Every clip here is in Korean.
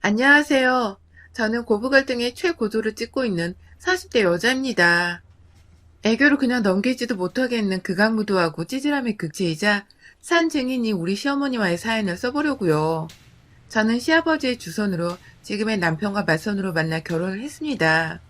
안녕하세요. 저는 고부 갈등의 최고조를 찍고 있는 40대 여자입니다. 애교를 그냥 넘기지도 못하겠는 극악무도하고 찌질함의 극치이자 산 증인이 우리 시어머니와의 사연을 써보려고요. 저는 시아버지의 주선으로 지금의 남편과 맞선으로 만나 결혼을 했습니다.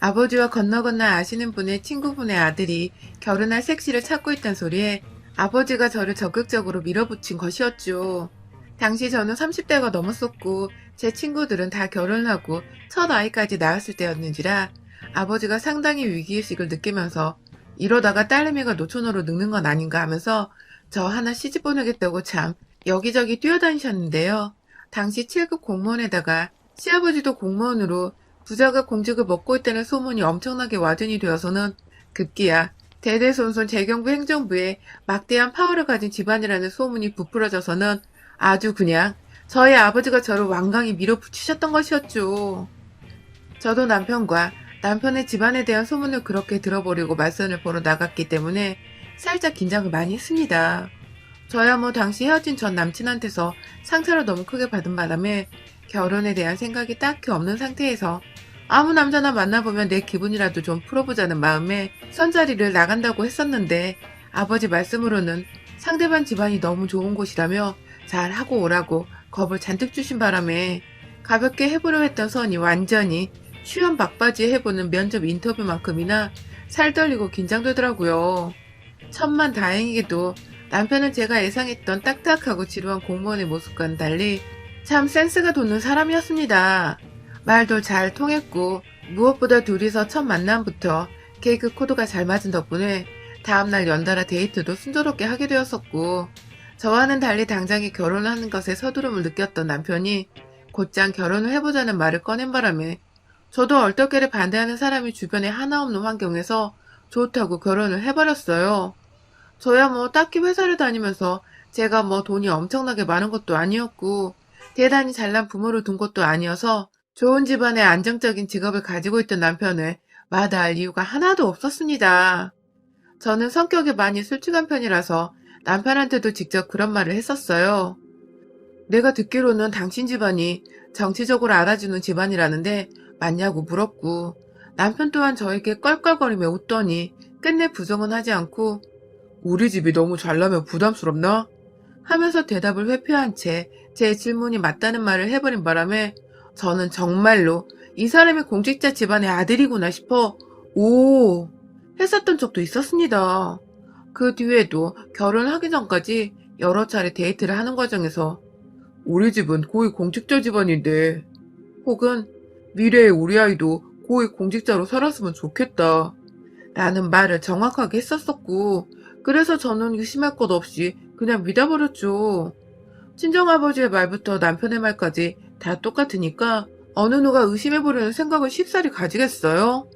아버지와 건너 아시는 분의 친구분의 아들이 결혼할 색시를 찾고 있단 소리에 아버지가 저를 적극적으로 밀어붙인 것이었죠. 당시 저는 30대가 넘었었고 제 친구들은 다 결혼하고 첫 아이까지 낳았을 때였는지라 아버지가 상당히 위기의식을 느끼면서 이러다가 딸내미가 노처녀로 늙는 건 아닌가 하면서 저 하나 시집 보내겠다고 참 여기저기 뛰어다니셨는데요. 당시 7급 공무원에다가 시아버지도 공무원으로 부자가 공직을 먹고 있다는 소문이 엄청나게 와전이 되어서는 급기야 대대손손 재경부 행정부에 막대한 파워를 가진 집안이라는 소문이 부풀어져서는 아주 그냥 저희 아버지가 저를 완강히 밀어붙이셨던 것이었죠. 저도 남편과 남편의 집안에 대한 소문을 그렇게 들어버리고 맞선을 보러 나갔기 때문에 살짝 긴장을 많이 했습니다. 저야 뭐 당시 헤어진 전 남친한테서 상처를 너무 크게 받은 바람에 결혼에 대한 생각이 딱히 없는 상태에서 아무 남자나 만나보면 내 기분이라도 좀 풀어보자는 마음에 선자리를 나간다고 했었는데 아버지 말씀으로는 상대방 집안이 너무 좋은 곳이라며 잘 하고 오라고 겁을 잔뜩 주신 바람에 가볍게 해보려 했던 선이 완전히 수염 막바지에 해보는 면접 인터뷰만큼이나 살떨리고 긴장되더라고요. 천만 다행이게도 남편은 제가 예상했던 딱딱하고 지루한 공무원의 모습과는 달리 참 센스가 돋는 사람이었습니다. 말도 잘 통했고 무엇보다 둘이서 첫 만남부터 개그 코드가 잘 맞은 덕분에 다음날 연달아 데이트도 순조롭게 하게 되었었고 저와는 달리 당장에 결혼하는 것에 서두름을 느꼈던 남편이 곧장 결혼을 해보자는 말을 꺼낸 바람에 저도 얼떨결에 반대하는 사람이 주변에 하나 없는 환경에서 좋다고 결혼을 해버렸어요. 저야 뭐 딱히 회사를 다니면서 제가 뭐 돈이 엄청나게 많은 것도 아니었고 대단히 잘난 부모를 둔 것도 아니어서 좋은 집안의 안정적인 직업을 가지고 있던 남편을 마다할 이유가 하나도 없었습니다. 저는 성격이 많이 솔직한 편이라서 남편한테도 직접 그런 말을 했었어요. 내가 듣기로는 당신 집안이 정치적으로 알아주는 집안이라는데 맞냐고 물었고 남편 또한 저에게 껄껄거리며 웃더니 끝내 부정은 하지 않고 우리 집이 너무 잘나면 부담스럽나? 하면서 대답을 회피한 채 제 질문이 맞다는 말을 해버린 바람에 저는 정말로 이 사람이 공직자 집안의 아들이구나 싶어 오 했었던 적도 있었습니다. 그 뒤에도 결혼하기 전까지 여러 차례 데이트를 하는 과정에서 우리 집은 고위 공직자 집안인데 혹은 미래의 우리 아이도 고위 공직자로 살았으면 좋겠다 라는 말을 정확하게 했었었고 그래서 저는 의심할 것 없이 그냥 믿어버렸죠. 친정아버지의 말부터 남편의 말까지 다 똑같으니까 어느 누가 의심해보려는 생각을 쉽사리 가지겠어요?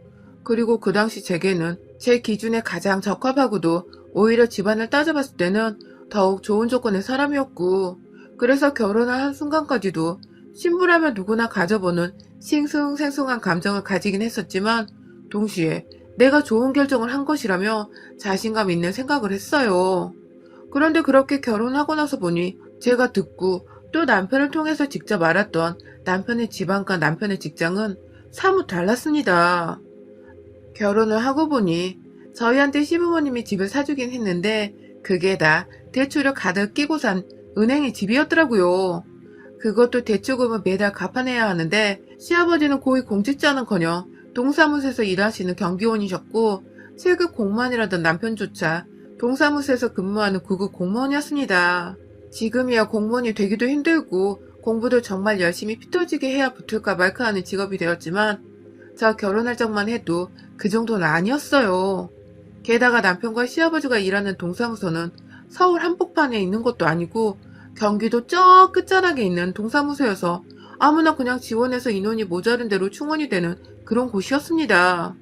그리고 그 당시 제게는 제 기준에 가장 적합하고도 오히려 집안을 따져봤을 때는 더욱 좋은 조건의 사람이었고 그래서 결혼을 한 순간까지도 신부라면 누구나 가져보는 싱숭생숭한 감정을 가지긴 했었지만 동시에 내가 좋은 결정을 한 것이라며 자신감 있는 생각을 했어요. 그런데 그렇게 결혼하고 나서 보니 제가 듣고 또 남편을 통해서 직접 알았던 남편의 집안과 남편의 직장은 사뭇 달랐습니다. 결혼을 하고 보니 저희한테 시부모님이 집을 사주긴 했는데 그게 다 대출을 가득 끼고 산 은행의 집이었더라고요. 그것도 대출금을 매달 갚아내야 하는데 시아버지는 고위 공직자는커녕 동사무소에서 일하시는 경비원이셨고 7급 공무원이라던 남편조차 동사무소에서 근무하는 9급 공무원이었습니다. 지금이야 공무원이 되기도 힘들고 공부도 정말 열심히 피 터지게 해야 붙을까 말까 하는 직업이 되었지만 저 결혼할 적만 해도 그 정도는 아니었어요. 게다가 남편과 시아버지가 일하는 동사무소는 서울 한복판에 있는 것도 아니고 경기도 저 끝자락에 있는 동사무소여서 아무나 그냥 지원해서 인원이 모자른 대로 충원이 되는 그런 곳이었습니다.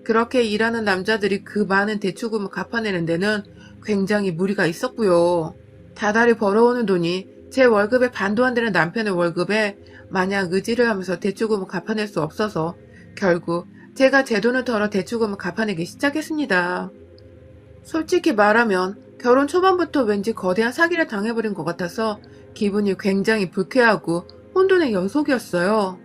그렇게 일하는 남자들이 그 많은 대출금을 갚아내는 데는 굉장히 무리가 있었고요. 다달이 벌어오는 돈이 제 월급의 반도 안 되는 남편의 월급에 마냥 의지를 하면서 대출금을 갚아낼 수 없어서 결국 제가 제 돈을 털어 대출금을 갚아내기 시작했습니다. 솔직히 말하면 결혼 초반부터 왠지 거대한 사기를 당해버린 것 같아서 기분이 굉장히 불쾌하고 혼돈의 연속이었어요.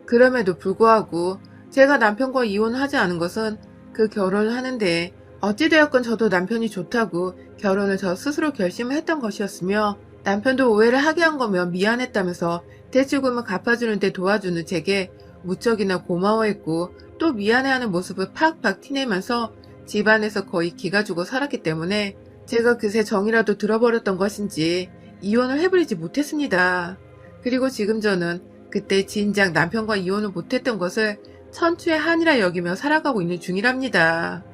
그럼에도 불구하고 제가 남편과 이혼하지 않은 것은 그 결혼을 하는데 어찌되었건 저도 남편이 좋다고 결혼을 저 스스로 결심을 했던 것이었으며 남편도 오해를 하게 한 거면 미안했다면서 대출금을 갚아주는데 도와주는 제게 무척이나 고마워했고 또 미안해하는 모습을 팍팍 티내면서 집안에서 거의 기가 죽어 살았기 때문에 제가 그새 정이라도 들어버렸던 것인지 이혼을 해버리지 못했습니다. 그리고 지금 저는 그때 진작 남편과 이혼을 못했던 것을 천추의 한이라 여기며 살아가고 있는 중이랍니다.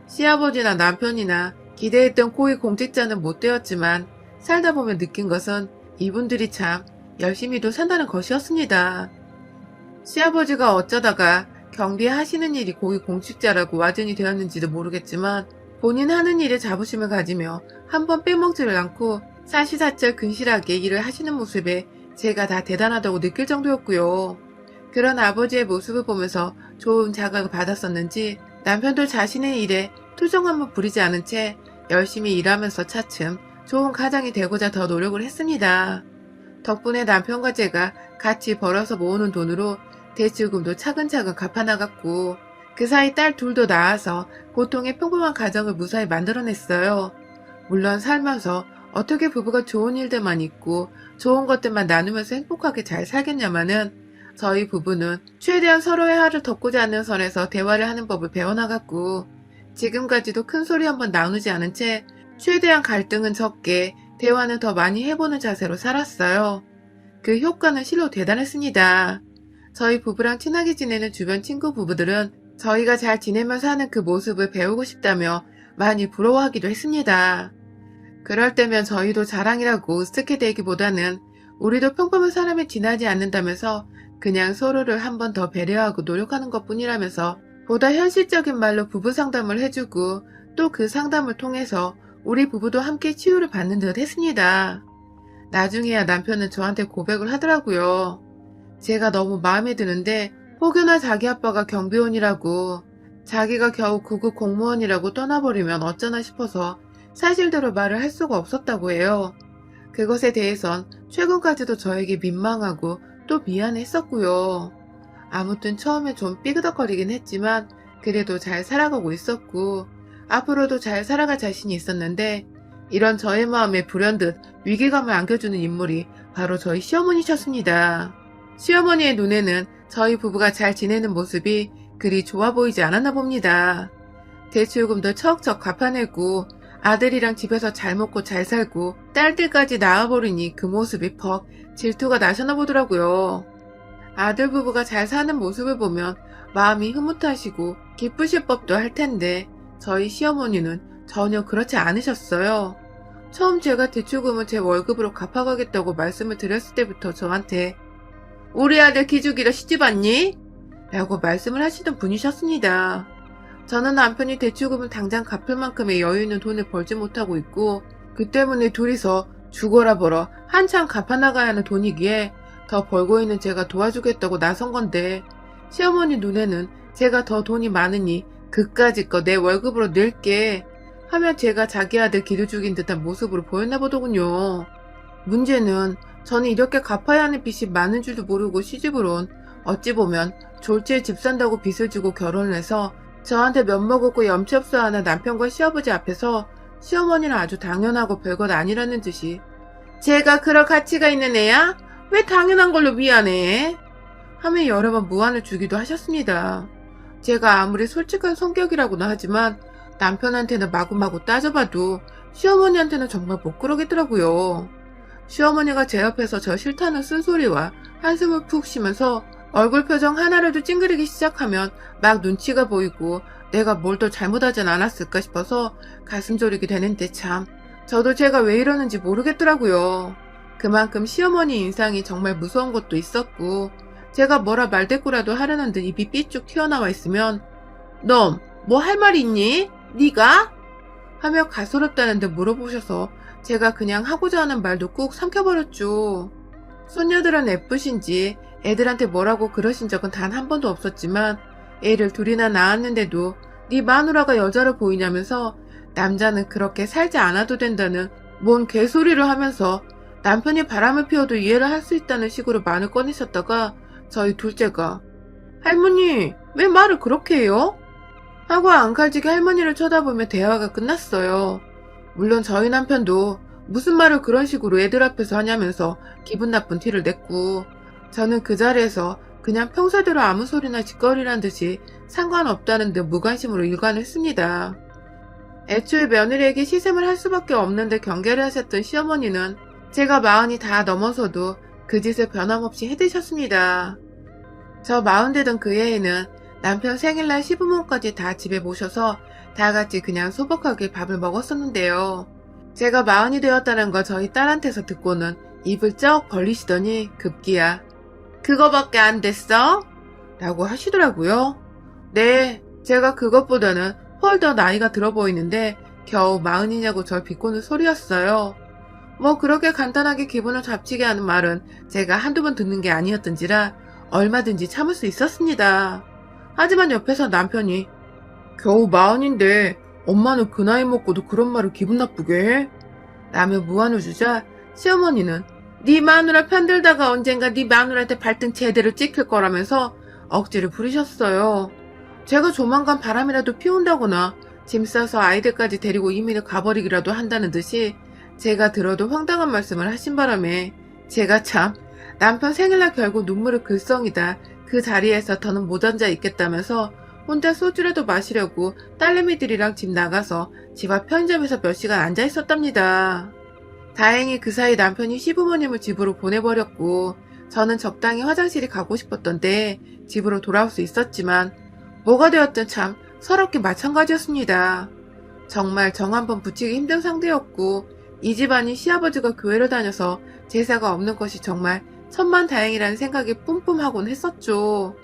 시아버지나 남편이나 기대했던 고위 공직자는 못 되었지만 살다 보면 느낀 것은 이분들이 참 열심히도 산다는 것이었습니다. 시아버지가 어쩌다가 경비에 하시는 일이 고위 공직자라고 와전이 되었는지도 모르겠지만 본인 하는 일에 자부심을 가지며 한번 빼먹지를 않고 사시사철 근실하게 일을 하시는 모습에 제가 다 대단하다고 느낄 정도였고요. 그런 아버지의 모습을 보면서 좋은 자극을 받았었는지 남편도 자신의 일에 투정함을 부리지 않은 채 열심히 일하면서 차츰 좋은 가장이 되고자 더 노력을 했습니다. 덕분에 남편과 제가 같이 벌어서 모으는 돈으로 대출금도 차근차근 갚아나갔고 그 사이 딸 둘도 낳아서 보통의 평범한 가정을 무사히 만들어냈어요. 물론 살면서 어떻게 부부가 좋은 일들만 있고 좋은 것들만 나누면서 행복하게 잘 살겠냐마는 저희 부부는 최대한 서로의 화를 덮고자 하는 선에서 대화를 하는 법을 배워나갔고 지금까지도 큰 소리 한번 나누지 않은 채 최대한 갈등은 적게 대화는 더 많이 해보는 자세로 살았어요. 그 효과는 실로 대단했습니다. 저희 부부랑 친하게 지내는 주변 친구 부부들은 저희가 잘 지내면서 하는 그 모습을 배우고 싶다며 많이 부러워하기도 했습니다. 그럴 때면 저희도 자랑이라고 으쓱해 대기보다는 우리도 평범한 사람에 지나지 않는다면서 그냥 서로를 한 번 더 배려하고 노력하는 것뿐이라면서 보다 현실적인 말로 부부 상담을 해주고 또 그 상담을 통해서 우리 부부도 함께 치유를 받는 듯 했습니다. 나중에야 남편은 저한테 고백을 하더라고요. 제가 너무 마음에 드는데 혹여나 자기 아빠가 경비원이라고 자기가 겨우 9급 공무원이라고 떠나버리면 어쩌나 싶어서 사실대로 말을 할 수가 없었다고 해요. 그것에 대해선 최근까지도 저에게 민망하고 또 미안했었고요. 아무튼 처음에 좀 삐그덕거리긴 했지만 그래도 잘 살아가고 있었고 앞으로도 잘 살아갈 자신이 있었는데 이런 저의 마음에 불현듯 위기감을 안겨주는 인물이 바로 저희 시어머니셨습니다. 시어머니의 눈에는 저희 부부가 잘 지내는 모습이 그리 좋아 보이지 않았나 봅니다. 대출금도 척척 갚아내고 아들이랑 집에서 잘 먹고 잘 살고 딸들까지 낳아버리니 그 모습이 퍽 질투가 나셨나 보더라고요. 아들 부부가 잘 사는 모습을 보면 마음이 흐뭇하시고 기쁘실 법도 할 텐데 저희 시어머니는 전혀 그렇지 않으셨어요. 처음 제가 대출금을 제 월급으로 갚아가겠다고 말씀을 드렸을 때부터 저한테 우리 아들 기죽이라 시집 왔니? 라고 말씀을 하시던 분이셨습니다. 저는 남편이 대출금을 당장 갚을 만큼의 여유 있는 돈을 벌지 못하고 있고 그 때문에 둘이서 죽어라 벌어 한참 갚아나가야 하는 돈이기에 더 벌고 있는 제가 도와주겠다고 나선 건데 시어머니 눈에는 제가 더 돈이 많으니 그까짓 거 내 월급으로 낼게 하며 제가 자기 아들 기를 죽인 듯한 모습으로 보였나 보더군요. 문제는 저는 이렇게 갚아야 하는 빚이 많은 줄도 모르고 시집을 온 어찌 보면 졸지에 집 산다고 빚을 주고 결혼을 해서 저한테 면목없고 염치 없어 하는 남편과 시아버지 앞에서 시어머니는 아주 당연하고 별것 아니라는 듯이 제가 그럴 가치가 있는 애야? 왜 당연한 걸로 미안해? 하며 여러 번 무안을 주기도 하셨습니다. 제가 아무리 솔직한 성격이라고는 하지만 남편한테는 마구마구 따져봐도 시어머니한테는 정말 못 그러겠더라고요. 시어머니가 제 옆에서 저 싫다는 쓴소리와 한숨을 푹 쉬면서 얼굴 표정 하나라도 찡그리기 시작하면 막 눈치가 보이고 내가 뭘 더 잘못하진 않았을까 싶어서 가슴 졸이게 되는데 참 저도 제가 왜 이러는지 모르겠더라고요. 그만큼 시어머니 인상이 정말 무서운 것도 있었고 제가 뭐라 말대꾸라도 하려는 듯 입이 삐쭉 튀어나와 있으면 넌 뭐 할 말 있니? 네가? 하며 가소롭다는 듯 물어보셔서 제가 그냥 하고자 하는 말도 꾹 삼켜버렸죠. 손녀들은 예쁘신지 애들한테 뭐라고 그러신 적은 단 한 번도 없었지만 애를 둘이나 낳았는데도 네 마누라가 여자로 보이냐면서 남자는 그렇게 살지 않아도 된다는 뭔 개소리를 하면서 남편이 바람을 피워도 이해를 할 수 있다는 식으로 말을 꺼내셨다가 저희 둘째가 할머니 왜 말을 그렇게 해요? 하고 앙칼지게 할머니를 쳐다보며 대화가 끝났어요. 물론 저희 남편도 무슨 말을 그런 식으로 애들 앞에서 하냐면서 기분 나쁜 티를 냈고 저는 그 자리에서 그냥 평소대로 아무 소리나 짓거리란 듯이 상관없다는 듯 무관심으로 일관했습니다. 애초에 며느리에게 시샘을 할 수밖에 없는데 경계를 하셨던 시어머니는 제가 마흔이 다 넘어서도 그 짓을 변함없이 해대셨습니다. 저 40 되던 그 해에는 남편 생일날 시부모까지 다 집에 모셔서 다 같이 그냥 소복하게 밥을 먹었었는데요. 제가 40이 되었다는 거 저희 딸한테서 듣고는 입을 쩍 벌리시더니 급기야 그거밖에 안 됐어? 라고 하시더라고요. 네, 제가 그것보다는 훨 더 나이가 들어 보이는데 겨우 40이냐고 절 비꼬는 소리였어요. 뭐 그렇게 간단하게 기분을 잡치게 하는 말은 제가 한두 번 듣는 게 아니었던지라 얼마든지 참을 수 있었습니다. 하지만 옆에서 남편이 겨우 40인데 엄마는 그 나이 먹고도 그런 말을 기분 나쁘게 해? 라며 무안을 주자 시어머니는 네 마누라 편들다가 언젠가 네 마누라한테 발등 제대로 찍힐 거라면서 억지를 부리셨어요. 제가 조만간 바람이라도 피운다거나 짐 싸서 아이들까지 데리고 이민을 가버리기라도 한다는 듯이 제가 들어도 황당한 말씀을 하신 바람에 제가 참 남편 생일날 결국 눈물을 글썽이다 그 자리에서 더는 못 앉아 있겠다면서 혼자 소주라도 마시려고 딸내미들이랑 집 나가서 집 앞 편의점에서 몇 시간 앉아 있었답니다. 다행히 그 사이 남편이 시부모님을 집으로 보내버렸고 저는 적당히 화장실이 가고 싶었던데 집으로 돌아올 수 있었지만 뭐가 되었든 참 서럽게 마찬가지였습니다. 정말 정 한 번 붙이기 힘든 상대였고 이 집안이 시아버지가 교회를 다녀서 제사가 없는 것이 정말 천만다행이라는 생각이 뿜뿜하곤 했었죠.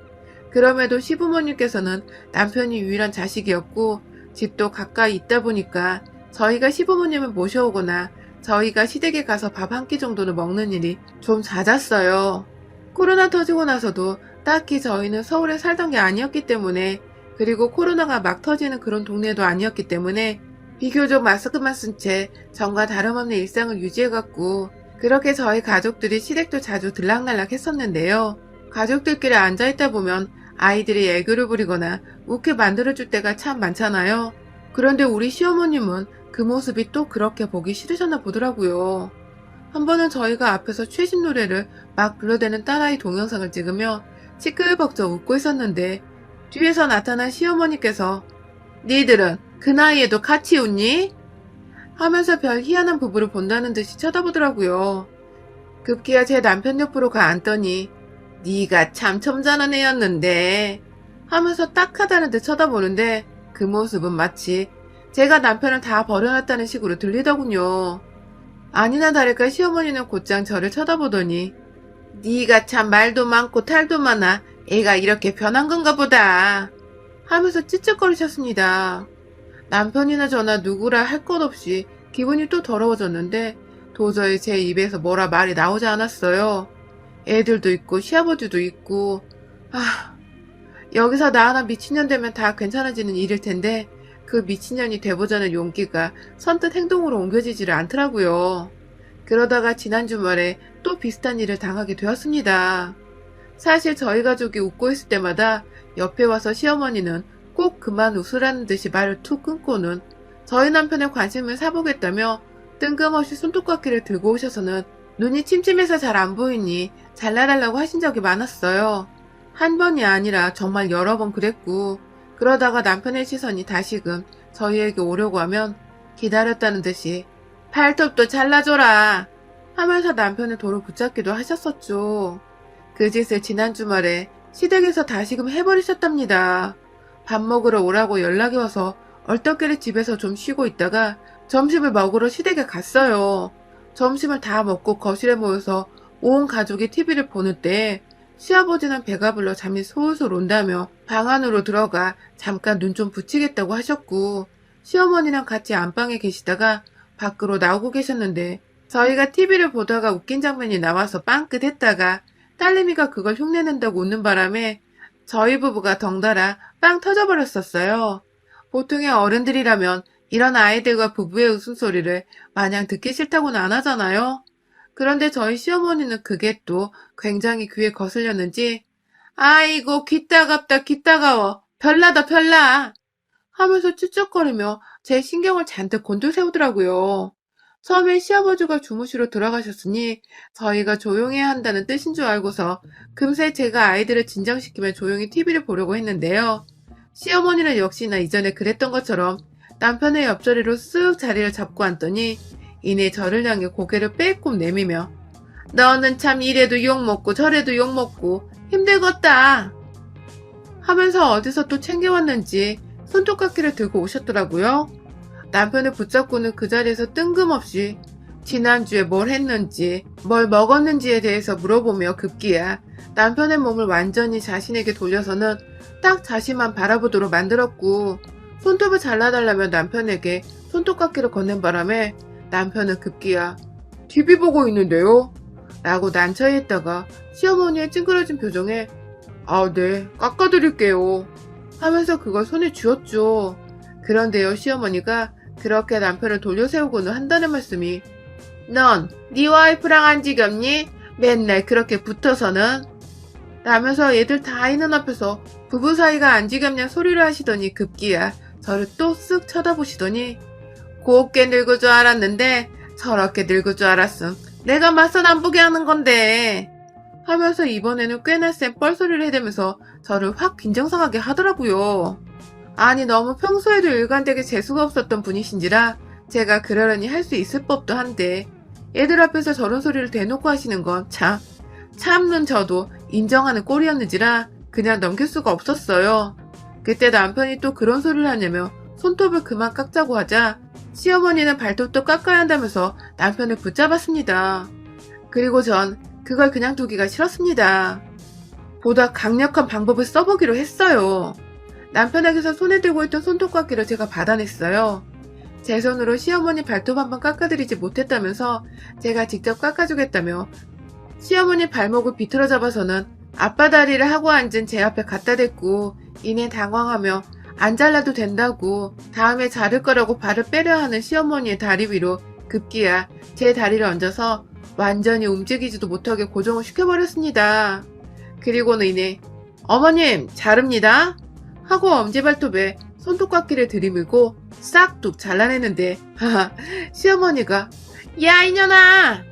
그럼에도 시부모님께서는 남편이 유일한 자식이었고 집도 가까이 있다 보니까 저희가 시부모님을 모셔오거나 저희가 시댁에 가서 밥 한 끼 정도는 먹는 일이 좀 잦았어요. 코로나 터지고 나서도 딱히 저희는 서울에 살던 게 아니었기 때문에 그리고 코로나가 막 터지는 그런 동네도 아니었기 때문에 비교적 마스크만 쓴 채 전과 다름없는 일상을 유지해갔고 그렇게 저희 가족들이 시댁도 자주 들락날락 했었는데요. 가족들끼리 앉아있다 보면 아이들이 애교를 부리거나 웃게 만들어줄 때가 참 많잖아요. 그런데 우리 시어머님은 그 모습이 또 그렇게 보기 싫으셨나 보더라고요. 한 번은 저희가 앞에서 최신 노래를 막 불러대는 딸아이 동영상을 찍으며 시끌벅적 웃고 있었는데 뒤에서 나타난 시어머니께서 니들은 그 나이에도 같이 웃니? 하면서 별 희한한 부부를 본다는 듯이 쳐다보더라고요. 급기야 제 남편 옆으로 가 앉더니 네가 참 점잖은 애였는데 하면서 딱하다는 듯 쳐다보는데 그 모습은 마치 제가 남편을 다 버려놨다는 식으로 들리더군요. 아니나 다를까 시어머니는 곧장 저를 쳐다보더니 네가 참 말도 많고 탈도 많아 애가 이렇게 변한 건가 보다 하면서 찌쩍거리셨습니다. 남편이나 저나 누구라 할 것 없이 기분이 또 더러워졌는데 도저히 제 입에서 뭐라 말이 나오지 않았어요. 애들도 있고 시아버지도 있고 여기서 나 하나 미친년 되면 다 괜찮아지는 일일 텐데 그 미친년이 돼보자는 용기가 선뜻 행동으로 옮겨지지를 않더라고요. 그러다가 지난 주말에 또 비슷한 일을 당하게 되었습니다. 사실 저희 가족이 웃고 있을 때마다 옆에 와서 시어머니는 꼭 그만 웃으라는 듯이 말을 툭 끊고는 저희 남편의 관심을 사보겠다며 뜬금없이 손톱깎이를 들고 오셔서는 눈이 침침해서 잘 안 보이니 잘라달라고 하신 적이 많았어요. 한 번이 아니라 정말 여러 번 그랬고 그러다가 남편의 시선이 다시금 저희에게 오려고 하면 기다렸다는 듯이 팔톱도 잘라줘라 하면서 남편의 도를 붙잡기도 하셨었죠. 그 짓을 지난 주말에 시댁에서 다시금 해버리셨답니다. 밥 먹으러 오라고 연락이 와서 얼떨결에 집에서 좀 쉬고 있다가 점심을 먹으러 시댁에 갔어요. 점심을 다 먹고 거실에 모여서 온 가족이 TV를 보는 때 시아버지는 배가 불러 잠이 솔솔 온다며 방 안으로 들어가 잠깐 눈 좀 붙이겠다고 하셨고 시어머니랑 같이 안방에 계시다가 밖으로 나오고 계셨는데 저희가 TV를 보다가 웃긴 장면이 나와서 빵긋했다가 딸내미가 그걸 흉내낸다고 웃는 바람에 저희 부부가 덩달아 빵 터져버렸었어요. 보통의 어른들이라면 이런 아이들과 부부의 웃음소리를 마냥 듣기 싫다고는 안 하잖아요. 그런데 저희 시어머니는 그게 또 굉장히 귀에 거슬렸는지 아이고 귀 따갑다 귀 따가워 별나다 별나 하면서 쭈쩍거리며 제 신경을 잔뜩 곤두세우더라고요. 처음엔 시아버지가 주무시러 들어가셨으니 저희가 조용해야 한다는 뜻인 줄 알고서 금세 제가 아이들을 진정시키며 조용히 TV를 보려고 했는데요. 시어머니는 역시나 이전에 그랬던 것처럼 남편의 옆자리로 쓱 자리를 잡고 앉더니 이내 저를 향해 고개를 빼꼼 내미며 너는 참 이래도 욕먹고 저래도 욕먹고 힘들겠다 하면서 어디서 또 챙겨왔는지 손톱깎이를 들고 오셨더라고요. 남편을 붙잡고는 그 자리에서 뜬금없이 지난주에 뭘 했는지 뭘 먹었는지에 대해서 물어보며 급기야 남편의 몸을 완전히 자신에게 돌려서는 딱 자신만 바라보도록 만들었고 손톱을 잘라달라며 남편에게 손톱깎이를 건넨 바람에 남편은 급기야 TV 보고 있는데요 라고 난처해 했다가 시어머니의 찡그러진 표정에 아, 네, 깎아드릴게요 하면서 그걸 손에 쥐었죠. 그런데요, 시어머니가 그렇게 남편을 돌려세우고는 한다는 말씀이 넌 네 와이프랑 안 지겹니? 맨날 그렇게 붙어서는 라면서 얘들 다 있는 앞에서 부부 사이가 안 지겹냐 소리를 하시더니 급기야 저를 또 쓱 쳐다보시더니 곱게 늙을 줄 알았는데 저렇게 늙을 줄 알았음. 내가 맞선 안 보게 하는 건데 하면서 이번에는 꽤나 센 뻘소리를 해대면서 저를 확 빈정상하게 하더라고요. 아니 너무 평소에도 일관되게 재수가 없었던 분이신지라 제가 그러려니 할 수 있을 법도 한데 애들 앞에서 저런 소리를 대놓고 하시는 건 참는 저도 인정하는 꼴이었는지라 그냥 넘길 수가 없었어요. 그때 남편이 또 그런 소리를 하냐며 손톱을 그만 깎자고 하자 시어머니는 발톱도 깎아야 한다면서 남편을 붙잡았습니다. 그리고 전 그걸 그냥 두기가 싫었습니다. 보다 강력한 방법을 써보기로 했어요. 남편에게서 손에 들고 있던 손톱깎이를 제가 받아냈어요. 제 손으로 시어머니 발톱 한번 깎아드리지 못했다면서 제가 직접 깎아주겠다며 시어머니 발목을 비틀어 잡아서는 앞바다리를 하고 앉은 제 앞에 갖다 댔고 이내 당황하며 안 잘라도 된다고 다음에 자를 거라고 발을 빼려 하는 시어머니의 다리 위로 급기야 제 다리를 얹어서 완전히 움직이지도 못하게 고정을 시켜버렸습니다. 그리고는 이내 어머님 자릅니다 하고 엄지발톱에 손톱깎이를 들이밀고 싹둑 잘라냈는데 하하 시어머니가 야 이년아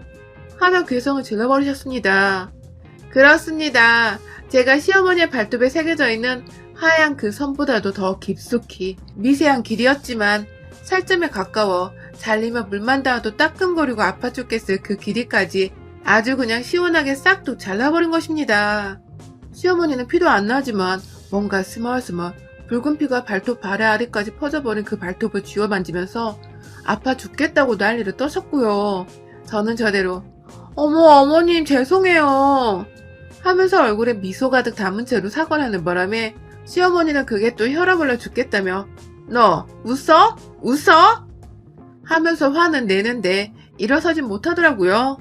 하며 괴성을 질러버리셨습니다. 그렇습니다. 제가 시어머니의 발톱에 새겨져 있는 하얀 그 선보다도 더 깊숙이 미세한 길이었지만 살점에 가까워 잘리면 물만 닿아도 따끔거리고 아파 죽겠을 그 길이까지 아주 그냥 시원하게 싹둑 잘라버린 것입니다. 시어머니는 피도 안 나지만 뭔가 스멀스멀 붉은 피가 발톱 발에 아래까지 퍼져버린 그 발톱을 쥐어 만지면서 아파 죽겠다고 난리를 떠셨고요. 저는 저대로 어머 어머님 죄송해요 하면서 얼굴에 미소 가득 담은 채로 사과를 하는 바람에 시어머니는 그게 또 혈압 올라 죽겠다며 너 웃어? 웃어? 하면서 화는 내는데 일어서진 못하더라고요.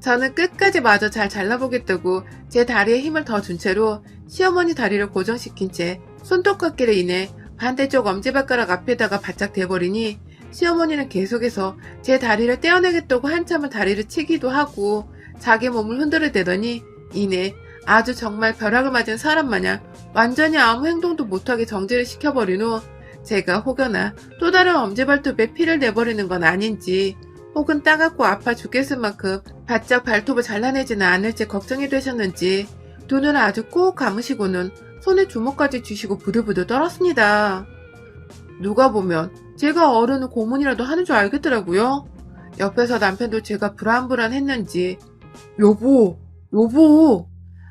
저는 끝까지 마저 잘 잘라보겠다고 제 다리에 힘을 더 준 채로 시어머니 다리를 고정시킨 채 손톱깎이를 인해 반대쪽 엄지발가락 앞에다가 바짝 대버리니 시어머니는 계속해서 제 다리를 떼어내겠다고 한참을 다리를 치기도 하고 자기 몸을 흔들어대더니 이내 아주 정말 벼락을 맞은 사람 마냥 완전히 아무 행동도 못하게 정지를 시켜버린 후 제가 혹여나 또 다른 엄지발톱에 피를 내버리는 건 아닌지 혹은 따갑고 아파 죽겠을 만큼 바짝 발톱을 잘라내지는 않을지 걱정이 되셨는지 두 눈을 아주 꼭 감으시고는 손에 주먹까지 쥐시고 부들부들 떨었습니다. 누가 보면 제가 어른은 고문이라도 하는 줄 알겠더라고요. 옆에서 남편도 제가 불안불안했는지 여보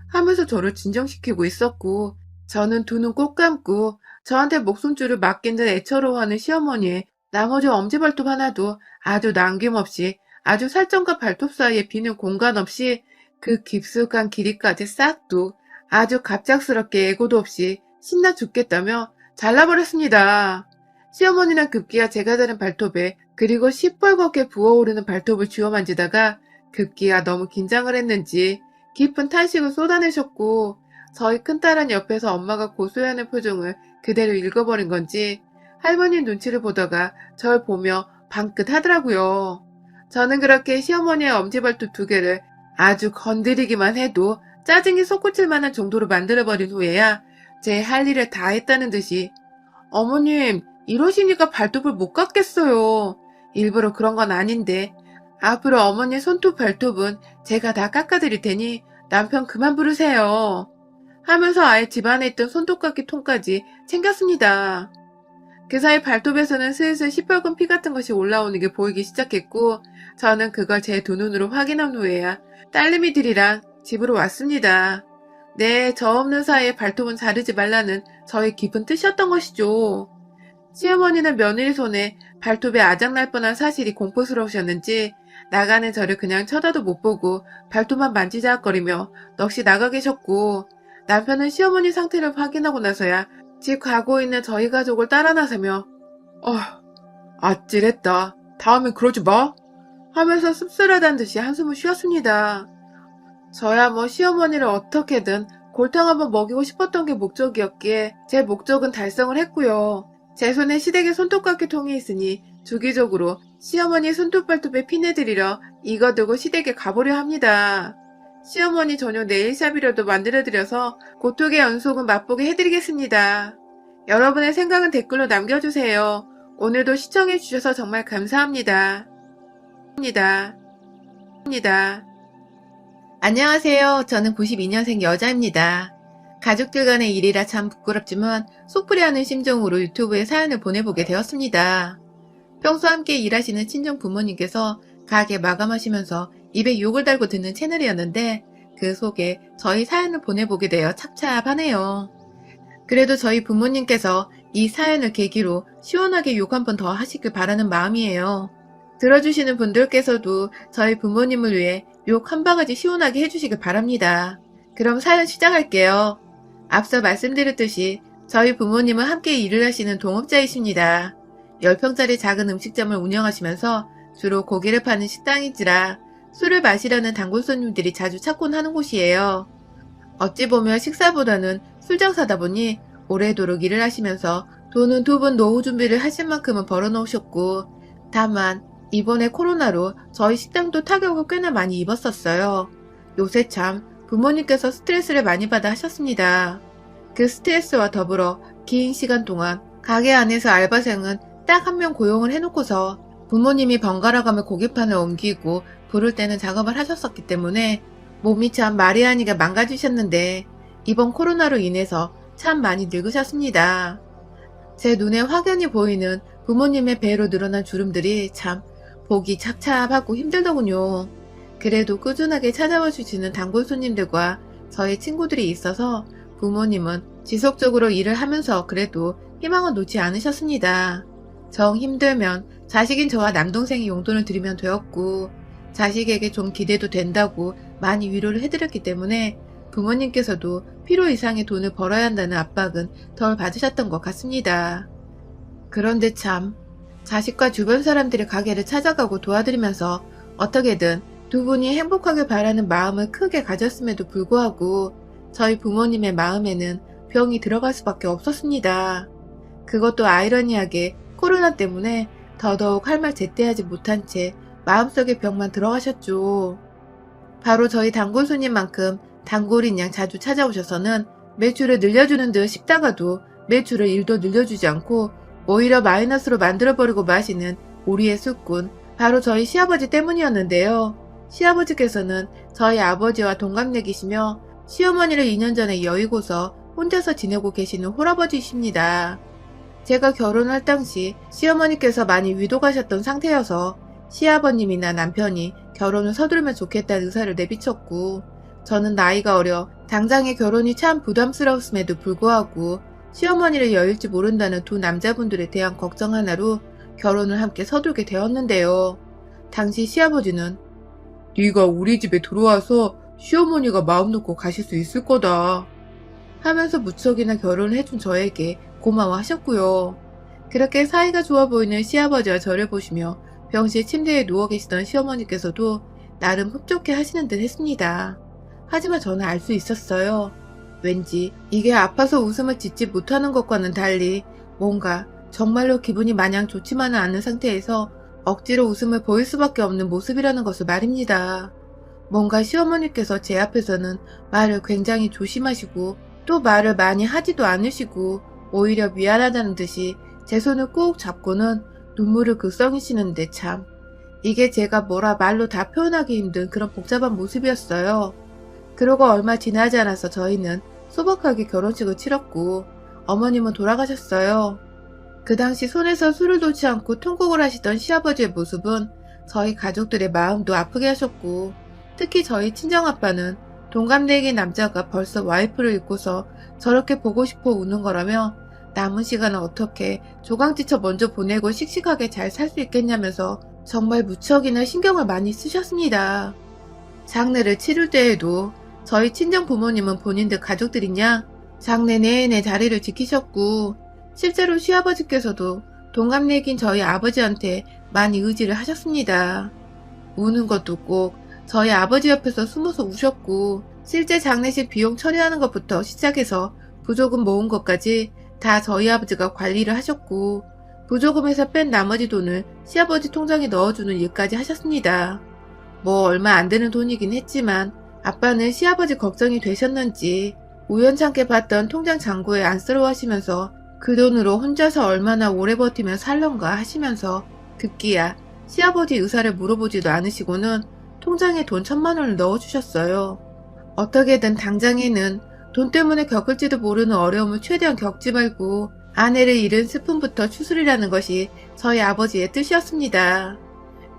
하면서 저를 진정시키고 있었고 저는 두 눈 꼭 감고 저한테 목숨줄을 맡긴 듯 애처로워하는 시어머니의 나머지 엄지발톱 하나도 아주 남김없이 아주 살점과 발톱 사이에 비는 공간 없이 그 깊숙한 길이까지 싹둑 아주 갑작스럽게 예고도 없이 신나 죽겠다며 잘라버렸습니다. 시어머니는 급기야 제가 자른 발톱에 그리고 시뻘겋게 부어오르는 발톱을 쥐어 만지다가 급기야 너무 긴장을 했는지 깊은 탄식을 쏟아내셨고 저희 큰딸은 옆에서 엄마가 고소해하는 표정을 그대로 읽어버린 건지 할머니 눈치를 보다가 절 보며 방긋 하더라고요. 저는 그렇게 시어머니의 엄지발톱 2개를 아주 건드리기만 해도 짜증이 솟구칠 만한 정도로 만들어버린 후에야 제 할 일을 다 했다는 듯이 어머님, 이러시니까 발톱을 못 깎겠어요. 일부러 그런 건 아닌데 앞으로 어머니 손톱 발톱은 제가 다 깎아드릴 테니 남편 그만 부르세요. 하면서 아예 집안에 있던 손톱깎이 통까지 챙겼습니다. 그 사이 발톱에서는 슬슬 시뻘건 피 같은 것이 올라오는 게 보이기 시작했고 저는 그걸 제 두 눈으로 확인한 후에야 딸내미들이랑 집으로 왔습니다. 네, 저 없는 사이에 발톱은 자르지 말라는 저의 깊은 뜻이었던 것이죠. 시어머니는 며느리 손에 발톱에 아작날 뻔한 사실이 공포스러우셨는지 나가는 저를 그냥 쳐다도 못 보고 발톱만 만지작거리며 넋이 나가 계셨고 남편은 시어머니 상태를 확인하고 나서야 집 가고 있는 저희 가족을 따라 나서며 아찔했다. 다음엔 그러지 마. 하면서 씁쓸하다는 듯이 한숨을 쉬었습니다. 저야 뭐 시어머니를 어떻게든 골탕 한번 먹이고 싶었던 게 목적이었기에 제 목적은 달성을 했고요. 제 손에 시댁의 손톱깎이 통이 있으니 주기적으로 시어머니 손톱발톱에 피내드리러 이거 두고 시댁에 가보려 합니다. 시어머니 전용 네일샵이라도 만들어드려서 고통의 연속은 맛보게 해드리겠습니다. 여러분의 생각은 댓글로 남겨주세요. 오늘도 시청해주셔서 정말 감사합니다. 안녕하세요. 저는 92년생 여자입니다. 가족들 간의 일이라 참 부끄럽지만 속풀이하는 심정으로 유튜브에 사연을 보내보게 되었습니다. 평소 함께 일하시는 친정 부모님께서 가게 마감하시면서 입에 욕을 달고 듣는 채널이었는데 그 속에 저희 사연을 보내보게 되어 찹찹하네요. 그래도 저희 부모님께서 이 사연을 계기로 시원하게 욕 한 번 더 하시길 바라는 마음이에요. 들어주시는 분들께서도 저희 부모님을 위해 욕 한 바가지 시원하게 해주시길 바랍니다. 그럼 사연 시작할게요. 앞서 말씀드렸듯이 저희 부모님은 함께 일을 하시는 동업자이십니다. 10평짜리 작은 음식점을 운영하시면서 주로 고기를 파는 식당인지라 술을 마시려는 단골 손님들이 자주 찾곤 하는 곳이에요. 어찌 보면 식사보다는 술장사다 보니 오래도록 일을 하시면서 돈은 두 분 노후 준비를 하실 만큼은 벌어놓으셨고 다만 이번에 코로나로 저희 식당도 타격을 꽤나 많이 입었었어요. 요새 참 부모님께서 스트레스를 많이 받아 하셨습니다. 그 스트레스와 더불어 긴 시간 동안 가게 안에서 알바생은 딱 한 명 고용을 해놓고서 부모님이 번갈아가며 고깃판을 옮기고 부를 때는 작업을 하셨었기 때문에 몸이 참 말이 아니게 망가지셨는데 이번 코로나로 인해서 참 많이 늙으셨습니다. 제 눈에 확연히 보이는 부모님의 배로 늘어난 주름들이 참 보기 찹찹하고 힘들더군요. 그래도 꾸준하게 찾아와 주시는 단골 손님들과 저희 친구들이 있어서 부모님은 지속적으로 일을 하면서 그래도 희망을 놓지 않으셨습니다. 정 힘들면 자식인 저와 남동생이 용돈을 드리면 되었고 자식에게 좀 기대도 된다고 많이 위로를 해드렸기 때문에 부모님께서도 필요 이상의 돈을 벌어야 한다는 압박은 덜 받으셨던 것 같습니다. 그런데 참 자식과 주변 사람들의 가게를 찾아가고 도와드리면서 어떻게든 두 분이 행복하게 바라는 마음을 크게 가졌음에도 불구하고 저희 부모님의 마음에는 병이 들어갈 수밖에 없었습니다. 그것도 아이러니하게 코로나 때문에 더더욱 할 말 제때 하지 못한 채 마음속에 병만 들어가셨죠. 바로 저희 단골 손님만큼 단골인 양 자주 찾아오셔서는 매출을 늘려주는 듯 싶다가도 매출을 1도 늘려주지 않고 오히려 마이너스로 만들어버리고 마시는 우리의 술꾼 바로 저희 시아버지 때문이었는데요. 시아버지께서는 저희 아버지와 동갑내기시며 시어머니를 2년 전에 여의고서 혼자서 지내고 계시는 홀아버지이십니다. 제가 결혼할 당시 시어머니께서 많이 위독하셨던 상태여서 시아버님이나 남편이 결혼을 서두르면 좋겠다는 의사를 내비쳤고 저는 나이가 어려 당장의 결혼이 참 부담스러웠음에도 불구하고 시어머니를 여일지 모른다는 두 남자분들에 대한 걱정 하나로 결혼을 함께 서두르게 되었는데요. 당시 시아버지는 네가 우리 집에 들어와서 시어머니가 마음 놓고 가실 수 있을 거다 하면서 무척이나 결혼을 해준 저에게 고마워하셨고요. 그렇게 사이가 좋아 보이는 시아버지와 저를 보시며 병실 침대에 누워 계시던 시어머니께서도 나름 흡족해 하시는 듯 했습니다. 하지만 저는 알 수 있었어요. 왠지 이게 아파서 웃음을 짓지 못하는 것과는 달리 뭔가 정말로 기분이 마냥 좋지만은 않은 상태에서 억지로 웃음을 보일 수밖에 없는 모습이라는 것을 말입니다. 뭔가 시어머니께서 제 앞에서는 말을 굉장히 조심하시고 또 말을 많이 하지도 않으시고 오히려 미안하다는 듯이 제 손을 꾹 잡고는 눈물을 글썽이시는데 참 이게 제가 뭐라 말로 다 표현하기 힘든 그런 복잡한 모습이었어요. 그러고 얼마 지나지 않아서 저희는 소박하게 결혼식을 치렀고 어머님은 돌아가셨어요. 그 당시 손에서 술을 놓지 않고 통곡을 하시던 시아버지의 모습은 저희 가족들의 마음도 아프게 하셨고 특히 저희 친정아빠는 동갑내기 남자가 벌써 와이프를 잃고서 저렇게 보고 싶어 우는 거라며 남은 시간은 어떻게 조강지쳐 먼저 보내고 씩씩하게 잘 살 수 있겠냐면서 정말 무척이나 신경을 많이 쓰셨습니다. 장례를 치를 때에도 저희 친정 부모님은 본인들 가족들이냐 장례 내내 자리를 지키셨고 실제로 시아버지께서도 동갑내기인 저희 아버지한테 많이 의지를 하셨습니다. 우는 것도 꼭 저희 아버지 옆에서 숨어서 우셨고 실제 장례식 비용 처리하는 것부터 시작해서 부조금 모은 것까지 다 저희 아버지가 관리를 하셨고 부조금에서 뺀 나머지 돈을 시아버지 통장에 넣어주는 일까지 하셨습니다. 뭐 얼마 안 되는 돈이긴 했지만 아빠는 시아버지 걱정이 되셨는지 우연찮게 봤던 통장 잔고에 안쓰러워하시면서 그 돈으로 혼자서 얼마나 오래 버티며 살런가 하시면서 급기야 시아버지 의사를 물어보지도 않으시고는 통장에 돈 1,000만 원을 넣어주셨어요. 어떻게든 당장에는 돈 때문에 겪을지도 모르는 어려움을 최대한 겪지 말고 아내를 잃은 슬픔부터 추스리라는 것이 저희 아버지의 뜻이었습니다.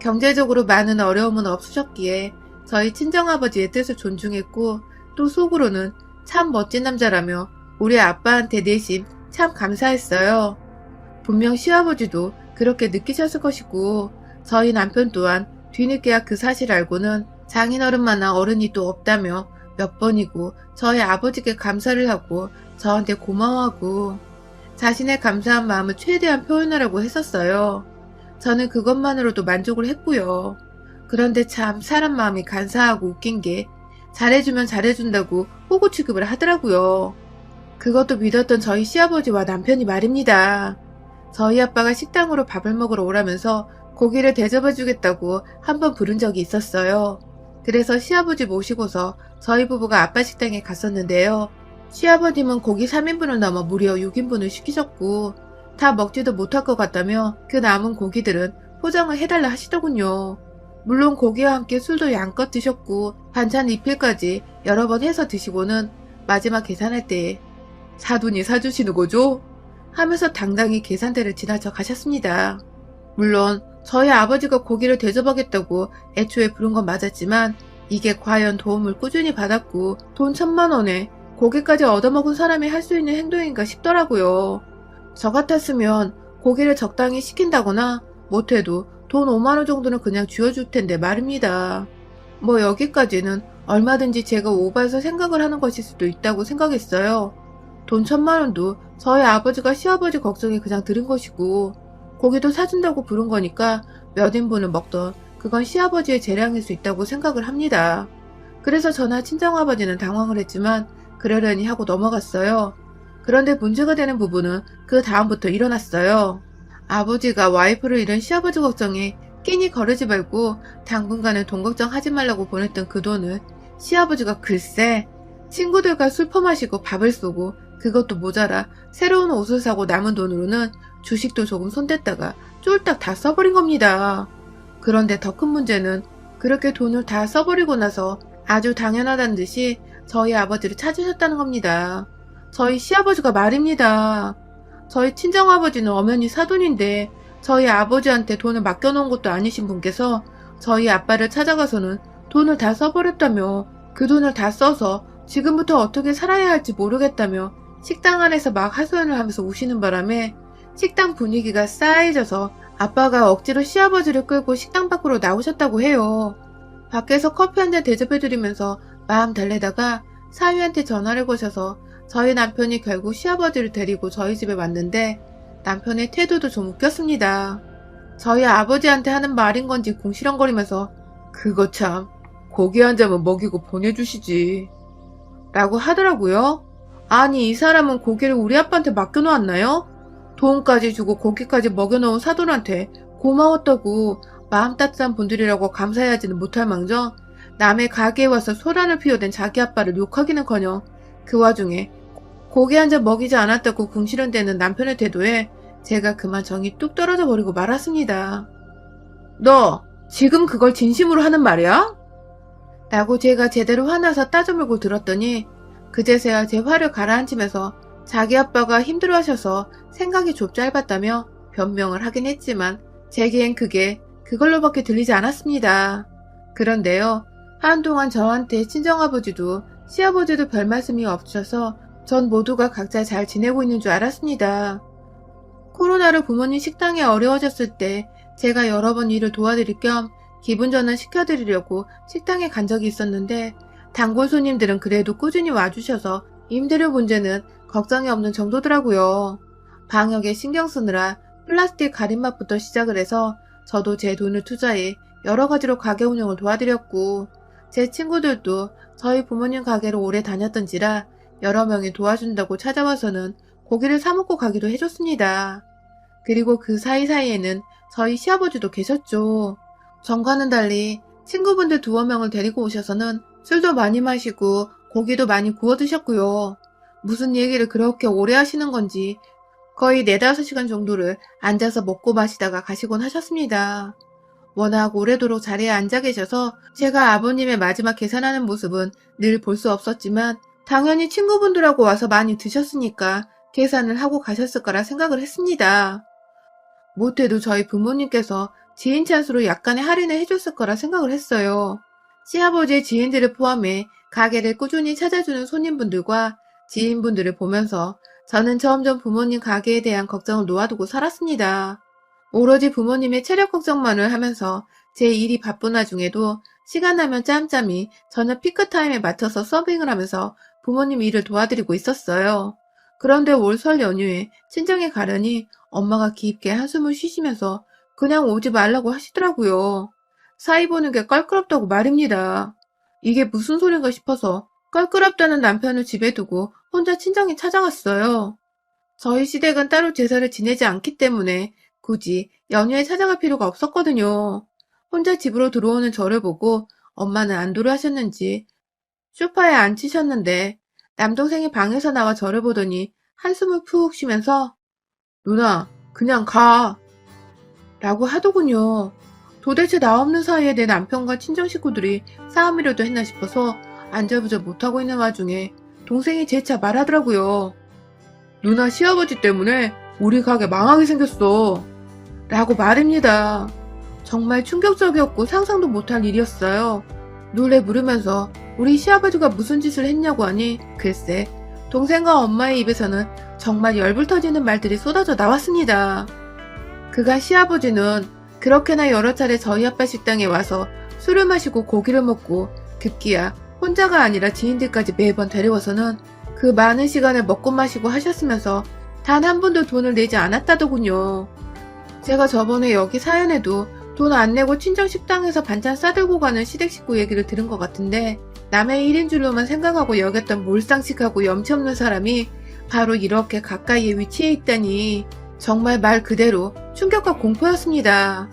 경제적으로 많은 어려움은 없으셨기에 저희 친정아버지의 뜻을 존중했고 또 속으로는 참 멋진 남자라며 우리 아빠한테 내심 참 감사했어요. 분명 시아버지도 그렇게 느끼셨을 것이고 저희 남편 또한 뒤늦게야 그 사실을 알고는 장인어른만한 어른이 또 없다며 몇 번이고 저희 아버지께 감사를 하고 저한테 고마워하고 자신의 감사한 마음을 최대한 표현하려고 했었어요. 저는 그것만으로도 만족을 했고요. 그런데 참 사람 마음이 간사하고 웃긴 게 잘해주면 잘해준다고 호구 취급을 하더라고요. 그것도 믿었던 저희 시아버지와 남편이 말입니다. 저희 아빠가 식당으로 밥을 먹으러 오라면서 고기를 대접해주겠다고 한번 부른 적이 있었어요. 그래서 시아버지 모시고서 저희 부부가 아빠 식당에 갔었는데요. 시아버님은 고기 3인분을 넘어 무려 6인분을 시키셨고 다 먹지도 못할 것 같다며 그 남은 고기들은 포장을 해달라 하시더군요. 물론 고기와 함께 술도 양껏 드셨고 반찬 리필까지 여러 번 해서 드시고는 마지막 계산할 때 사돈이 사주시는 거죠? 하면서 당당히 계산대를 지나쳐 가셨습니다. 물론 저희 아버지가 고기를 대접하겠다고 애초에 부른 건 맞았지만 이게 과연 도움을 꾸준히 받았고 돈 1,000만 원에 고기까지 얻어먹은 사람이 할 수 있는 행동인가 싶더라고요. 저 같았으면 고기를 적당히 시킨다거나 못해도 돈 5만 원 정도는 그냥 쥐어줄 텐데 말입니다. 뭐 여기까지는 얼마든지 제가 오버해서 생각을 하는 것일 수도 있다고 생각했어요. 돈 1,000만 원도 저희 아버지가 시아버지 걱정에 그냥 들은 것이고 고기도 사준다고 부른 거니까 몇 인분을 먹던 그건 시아버지의 재량일 수 있다고 생각을 합니다. 그래서 저나 친정아버지는 당황을 했지만 그러려니 하고 넘어갔어요. 그런데 문제가 되는 부분은 그 다음부터 일어났어요. 아버지가 와이프를 잃은 시아버지 걱정에 끼니 거르지 말고 당분간은 돈 걱정하지 말라고 보냈던 그 돈을 시아버지가 글쎄 친구들과 술 퍼마시고 밥을 쏘고 그것도 모자라 새로운 옷을 사고 남은 돈으로는 주식도 조금 손댔다가 쫄딱 다 써버린 겁니다. 그런데 더 큰 문제는 그렇게 돈을 다 써버리고 나서 아주 당연하다는 듯이 저희 아버지를 찾으셨다는 겁니다. 저희 시아버지가 말입니다. 저희 친정아버지는 엄연히 사돈인데 저희 아버지한테 돈을 맡겨놓은 것도 아니신 분께서 저희 아빠를 찾아가서는 돈을 다 써버렸다며 그 돈을 다 써서 지금부터 어떻게 살아야 할지 모르겠다며 식당 안에서 막 하소연을 하면서 우시는 바람에 식당 분위기가 싸해져서 아빠가 억지로 시아버지를 끌고 식당 밖으로 나오셨다고 해요. 밖에서 커피 한 잔 대접해드리면서 마음 달래다가 사위한테 전화를 거셔서 저희 남편이 결국 시아버지를 데리고 저희 집에 왔는데 남편의 태도도 좀 웃겼습니다. 저희 아버지한테 하는 말인 건지 궁시렁거리면서 그거 참 고기 한 잔은 먹이고 보내주시지 라고 하더라고요. 아니 이 사람은 고기를 우리 아빠한테 맡겨놓았나요? 돈까지 주고 고기까지 먹여놓은 사돈한테 고마웠다고 마음 따뜻한 분들이라고 감사해하지는 못할 망정 남의 가게에 와서 소란을 피워댄 자기 아빠를 욕하기는커녕 그 와중에 고기 한 잔 먹이지 않았다고 궁시렁대는 남편의 태도에 제가 그만 정이 뚝 떨어져 버리고 말았습니다. 너 지금 그걸 진심으로 하는 말이야? 라고 제가 제대로 화나서 따져물고 들었더니 그제서야 제 화를 가라앉히면서 자기 아빠가 힘들어하셔서 생각이 좁 짧았다며 변명을 하긴 했지만 제겐 그게 그걸로밖에 들리지 않았습니다. 그런데요, 한동안 저한테 친정아버지도 시아버지도 별 말씀이 없으셔서 전 모두가 각자 잘 지내고 있는 줄 알았습니다. 코로나로 부모님 식당이 어려워졌을 때 제가 여러 번 일을 도와드릴 겸 기분 전환 시켜드리려고 식당에 간 적이 있었는데 단골 손님들은 그래도 꾸준히 와주셔서 임대료 문제는 걱정이 없는 정도더라고요. 방역에 신경 쓰느라 플라스틱 가림막부터 시작을 해서 저도 제 돈을 투자해 여러 가지로 가게 운영을 도와드렸고 제 친구들도 저희 부모님 가게로 오래 다녔던지라 여러 명이 도와준다고 찾아와서는 고기를 사 먹고 가기도 해줬습니다. 그리고 그 사이사이에는 저희 시아버지도 계셨죠. 전과는 달리 친구분들 두어 명을 데리고 오셔서는 술도 많이 마시고 고기도 많이 구워 드셨고요. 무슨 얘기를 그렇게 오래 하시는 건지 거의 4-5시간 정도를 앉아서 먹고 마시다가 가시곤 하셨습니다. 워낙 오래도록 자리에 앉아 계셔서 제가 아버님의 마지막 계산하는 모습은 늘 볼 수 없었지만 당연히 친구분들하고 와서 많이 드셨으니까 계산을 하고 가셨을 거라 생각을 했습니다. 못해도 저희 부모님께서 지인 찬스로 약간의 할인을 해줬을 거라 생각을 했어요. 시아버지의 지인들을 포함해 가게를 꾸준히 찾아주는 손님분들과 지인분들을 보면서 저는 점점 부모님 가게에 대한 걱정을 놓아두고 살았습니다. 오로지 부모님의 체력 걱정만을 하면서 제 일이 바쁜 와중에도 시간 나면 짬짬이 저녁 피크타임에 맞춰서 서빙을 하면서 부모님 일을 도와드리고 있었어요. 그런데 올 설 연휴에 친정에 가려니 엄마가 깊게 한숨을 쉬시면서 그냥 오지 말라고 하시더라고요. 사이 보는 게 껄끄럽다고 말입니다. 이게 무슨 소린가 싶어서 껄끄럽다는 남편을 집에 두고 혼자 친정에 찾아갔어요. 저희 시댁은 따로 제사를 지내지 않기 때문에 굳이 연휴에 찾아갈 필요가 없었거든요. 혼자 집으로 들어오는 저를 보고 엄마는 안도를 하셨는지 소파에 앉히셨는데 남동생이 방에서 나와 저를 보더니 한숨을 푹 쉬면서 누나 그냥 가 라고 하더군요. 도대체 나 없는 사이에 내 남편과 친정 식구들이 싸움이라도 했나 싶어서 안절부절 못하고 있는 와중에 동생이 재차 말하더라고요. 누나 시아버지 때문에 우리 가게 망하게 생겼어 라고 말입니다. 정말 충격적이었고 상상도 못할 일이었어요. 놀래 물으면서 우리 시아버지가 무슨 짓을 했냐고 하니 글쎄 동생과 엄마의 입에서는 정말 열불 터지는 말들이 쏟아져 나왔습니다. 그간 시아버지는 그렇게나 여러 차례 저희 아빠 식당에 와서 술을 마시고 고기를 먹고 급기야 혼자가 아니라 지인들까지 매번 데려와서는 그 많은 시간을 먹고 마시고 하셨으면서 단 한 번도 돈을 내지 않았다더군요. 제가 저번에 여기 사연에도 돈 안 내고 친정 식당에서 반찬 싸들고 가는 시댁 식구 얘기를 들은 것 같은데 남의 일인 줄로만 생각하고 여겼던 몰상식하고 염치 없는 사람이 바로 이렇게 가까이에 위치해 있다니 정말 말 그대로 충격과 공포였습니다.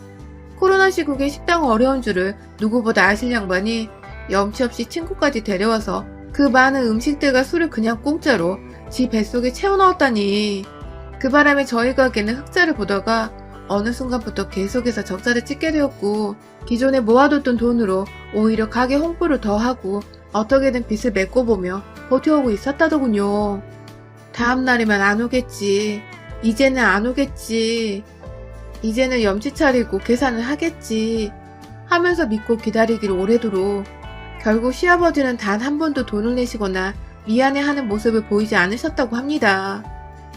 코로나 시국에 식당 어려운 줄을 누구보다 아실 양반이 염치 없이 친구까지 데려와서 그 많은 음식들과 술을 그냥 공짜로 지 뱃속에 채워넣었다니. 그 바람에 저희 가게는 흑자를 보다가 어느 순간부터 계속해서 적자를 찍게 되었고 기존에 모아뒀던 돈으로 오히려 가게 홍보를 더 하고 어떻게든 빚을 메꿔보며 버텨오고 있었다더군요. 다음 날이면 안 오겠지. 이제는 안 오겠지. 이제는 염치 차리고 계산을 하겠지. 하면서 믿고 기다리기를 오래도록 결국 시아버지는 단 한 번도 돈을 내시거나 미안해하는 모습을 보이지 않으셨다고 합니다.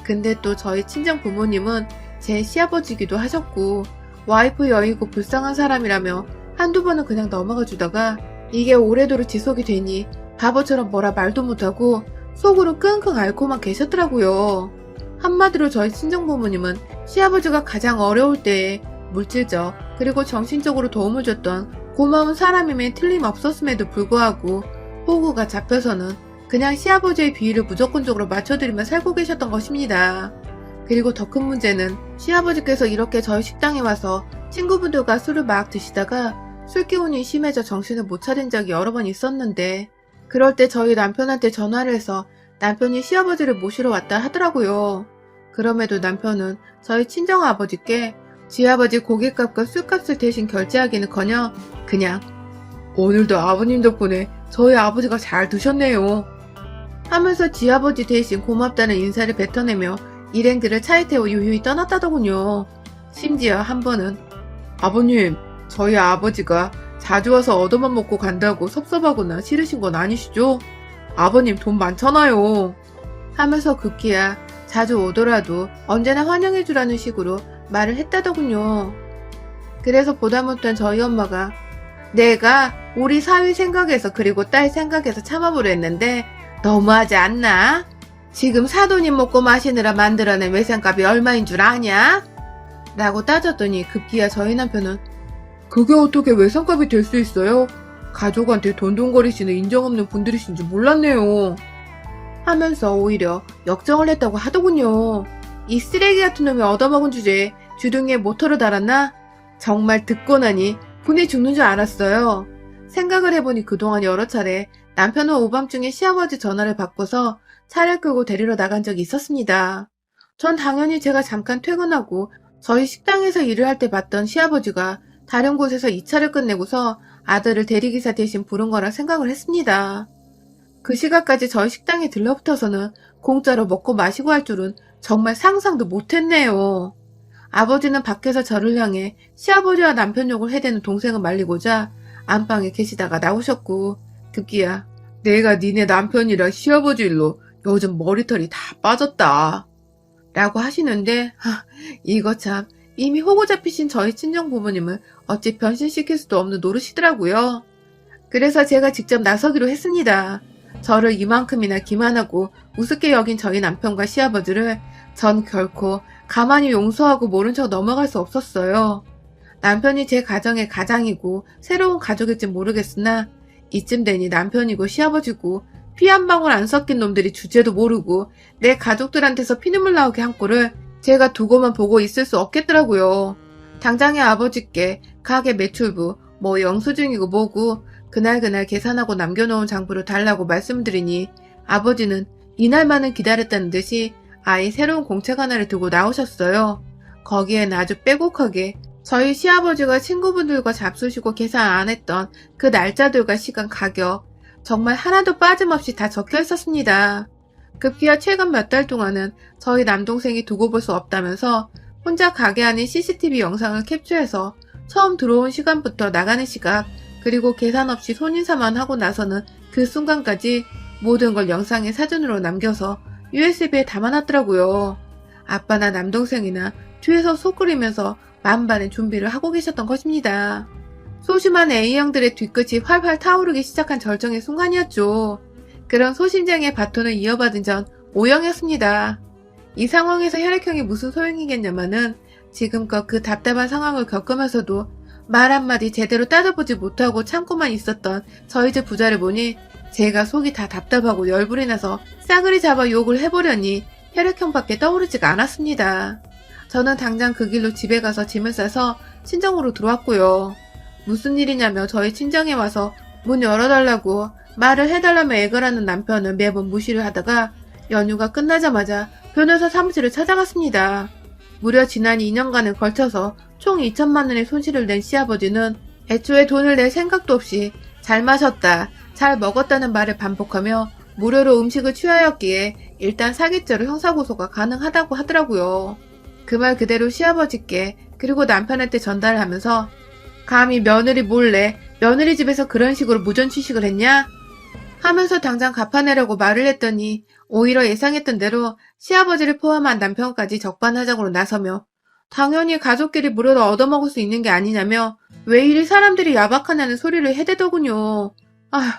근데 또 저희 친정 부모님은 제 시아버지기도 하셨고 와이프 여이고 불쌍한 사람이라며 한두 번은 그냥 넘어가 주다가 이게 오래도록 지속이 되니 바보처럼 뭐라 말도 못하고 속으로 끙끙 앓고만 계셨더라고요. 한마디로 저희 친정 부모님은 시아버지가 가장 어려울 때에 물질적 그리고 정신적으로 도움을 줬던 고마운 사람임에 틀림없었음에도 불구하고 호구가 잡혀서는 그냥 시아버지의 비위를 무조건적으로 맞춰드리며 살고 계셨던 것입니다. 그리고 더 큰 문제는 시아버지께서 이렇게 저희 식당에 와서 친구분들과 술을 막 드시다가 술 기운이 심해져 정신을 못 차린 적이 여러 번 있었는데 그럴 때 저희 남편한테 전화를 해서 남편이 시아버지를 모시러 왔다 하더라고요. 그럼에도 남편은 저희 친정아버지께 지아버지 고깃값과 술값을 대신 결제하기는커녕 그냥 오늘도 아버님 덕분에 저희 아버지가 잘 드셨네요 하면서 지아버지 대신 고맙다는 인사를 뱉어내며 일행들을 차에 태워 유유히 떠났다더군요. 심지어 한 번은 아버님, 저희 아버지가 자주 와서 얻어만 먹고 간다고 섭섭하거나 싫으신 건 아니시죠? 아버님 돈 많잖아요. 하면서 급기야 자주 오더라도 언제나 환영해주라는 식으로 말을 했다더군요. 그래서 보다 못한 저희 엄마가 내가 우리 사위 생각해서 그리고 딸 생각해서 참아보려 했는데 너무하지 않나? 지금 사돈님 먹고 마시느라 만들어낸 외상값이 얼마인 줄 아냐? 라고 따졌더니 급기야 저희 남편은 그게 어떻게 외상값이 될 수 있어요? 가족한테 돈돈거리시는 인정 없는 분들이신 줄 몰랐네요. 하면서 오히려 역정을 했다고 하더군요. 이 쓰레기 같은 놈이 얻어먹은 주제에 주둥이에 모터를 달았나? 정말 듣고 나니 분이 죽는 줄 알았어요. 생각을 해보니 그동안 여러 차례 남편은 오밤중에 시아버지 전화를 받고서 차를 끌고 데리러 나간 적이 있었습니다. 전 당연히 제가 잠깐 퇴근하고 저희 식당에서 일을 할 때 봤던 시아버지가 다른 곳에서 이 차를 끝내고서 아들을 대리기사 대신 부른 거라 생각을 했습니다. 그 시각까지 저희 식당에 들러붙어서는 공짜로 먹고 마시고 할 줄은 정말 상상도 못했네요. 아버지는 밖에서 저를 향해 시아버지와 남편 욕을 해대는 동생을 말리고자 안방에 계시다가 나오셨고 급기야 내가 니네 남편이랑 시아버지 일로 요즘 머리털이 다 빠졌다 라고 하시는데 이거 참 이미 호구 잡히신 저희 친정 부모님을 어찌 변신시킬 수도 없는 노릇이더라고요. 그래서 제가 직접 나서기로 했습니다. 저를 이만큼이나 기만하고 우습게 여긴 저희 남편과 시아버지를 전 결코 가만히 용서하고 모른 척 넘어갈 수 없었어요. 남편이 제 가정의 가장이고 새로운 가족일지 모르겠으나 이쯤 되니 남편이고 시아버지고 피 한 방울 안 섞인 놈들이 주제도 모르고 내 가족들한테서 피눈물 나오게 한 꼴을 제가 두고만 보고 있을 수 없겠더라고요. 당장에 아버지께 가게 매출부 뭐 영수증이고 뭐고 그날그날 계산하고 남겨놓은 장부를 달라고 말씀드리니 아버지는 이날만은 기다렸다는 듯이 아예 새로운 공책 하나를 두고 나오셨어요. 거기엔 아주 빼곡하게 저희 시아버지가 친구분들과 잡수시고 계산 안 했던 그 날짜들과 시간 가격 정말 하나도 빠짐없이 다 적혀 있었습니다. 급기야 최근 몇 달 동안은 저희 남동생이 두고 볼 수 없다면서 혼자 가게 안에 CCTV 영상을 캡처해서 처음 들어온 시간부터 나가는 시각 그리고 계산 없이 손인사만 하고 나서는 그 순간까지 모든 걸 영상에 사진으로 남겨서 USB에 담아놨더라고요. 아빠나 남동생이나 뒤에서 속 끓이면서 만반의 준비를 하고 계셨던 것입니다. 소심한 A형들의 뒤끝이 활활 타오르기 시작한 절정의 순간이었죠. 그런 소심장의 바톤을 이어받은 전 O형이었습니다. 이 상황에서 혈액형이 무슨 소용이겠냐마는 지금껏 그 답답한 상황을 겪으면서도 말 한마디 제대로 따져보지 못하고 참고만 있었던 저희 집 부자를 보니 제가 속이 다 답답하고 열불이 나서 싸그리 잡아 욕을 해보려니 혈액형밖에 떠오르지가 않았습니다. 저는 당장 그 길로 집에 가서 짐을 싸서 친정으로 들어왔고요. 무슨 일이냐며 저희 친정에 와서 문 열어달라고 말을 해달라며 애걸하는 남편은 매번 무시를 하다가 연휴가 끝나자마자 변호사 사무실을 찾아갔습니다. 무려 지난 2년간에 걸쳐서 총 2천만 원의 손실을 낸 시아버지는 애초에 돈을 낼 생각도 없이 잘 마셨다, 잘 먹었다는 말을 반복하며 무료로 음식을 취하였기에 일단 사기죄로 형사고소가 가능하다고 하더라고요. 그 말 그대로 시아버지께 그리고 남편한테 전달을 하면서 감히 며느리 몰래 며느리 집에서 그런 식으로 무전취식을 했냐? 하면서 당장 갚아내려고 말을 했더니 오히려 예상했던 대로 시아버지를 포함한 남편까지 적반하장으로 나서며 당연히 가족끼리 무료로 얻어먹을 수 있는 게 아니냐며 왜 이리 사람들이 야박하냐는 소리를 해대더군요. 아휴,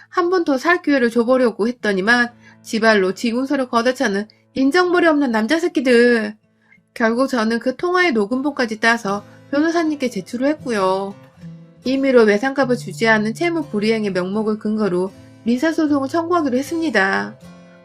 한 번 더 살 기회를 줘보려고 했더니만 지발로 지군서를 걷어차는 인정머리 없는 남자 새끼들. 결국 저는 그 통화의 녹음본까지 따서 변호사님께 제출을 했고요. 임의로 외상값을 주지 않은 채무 불이행의 명목을 근거로 민사소송을 청구하기로 했습니다.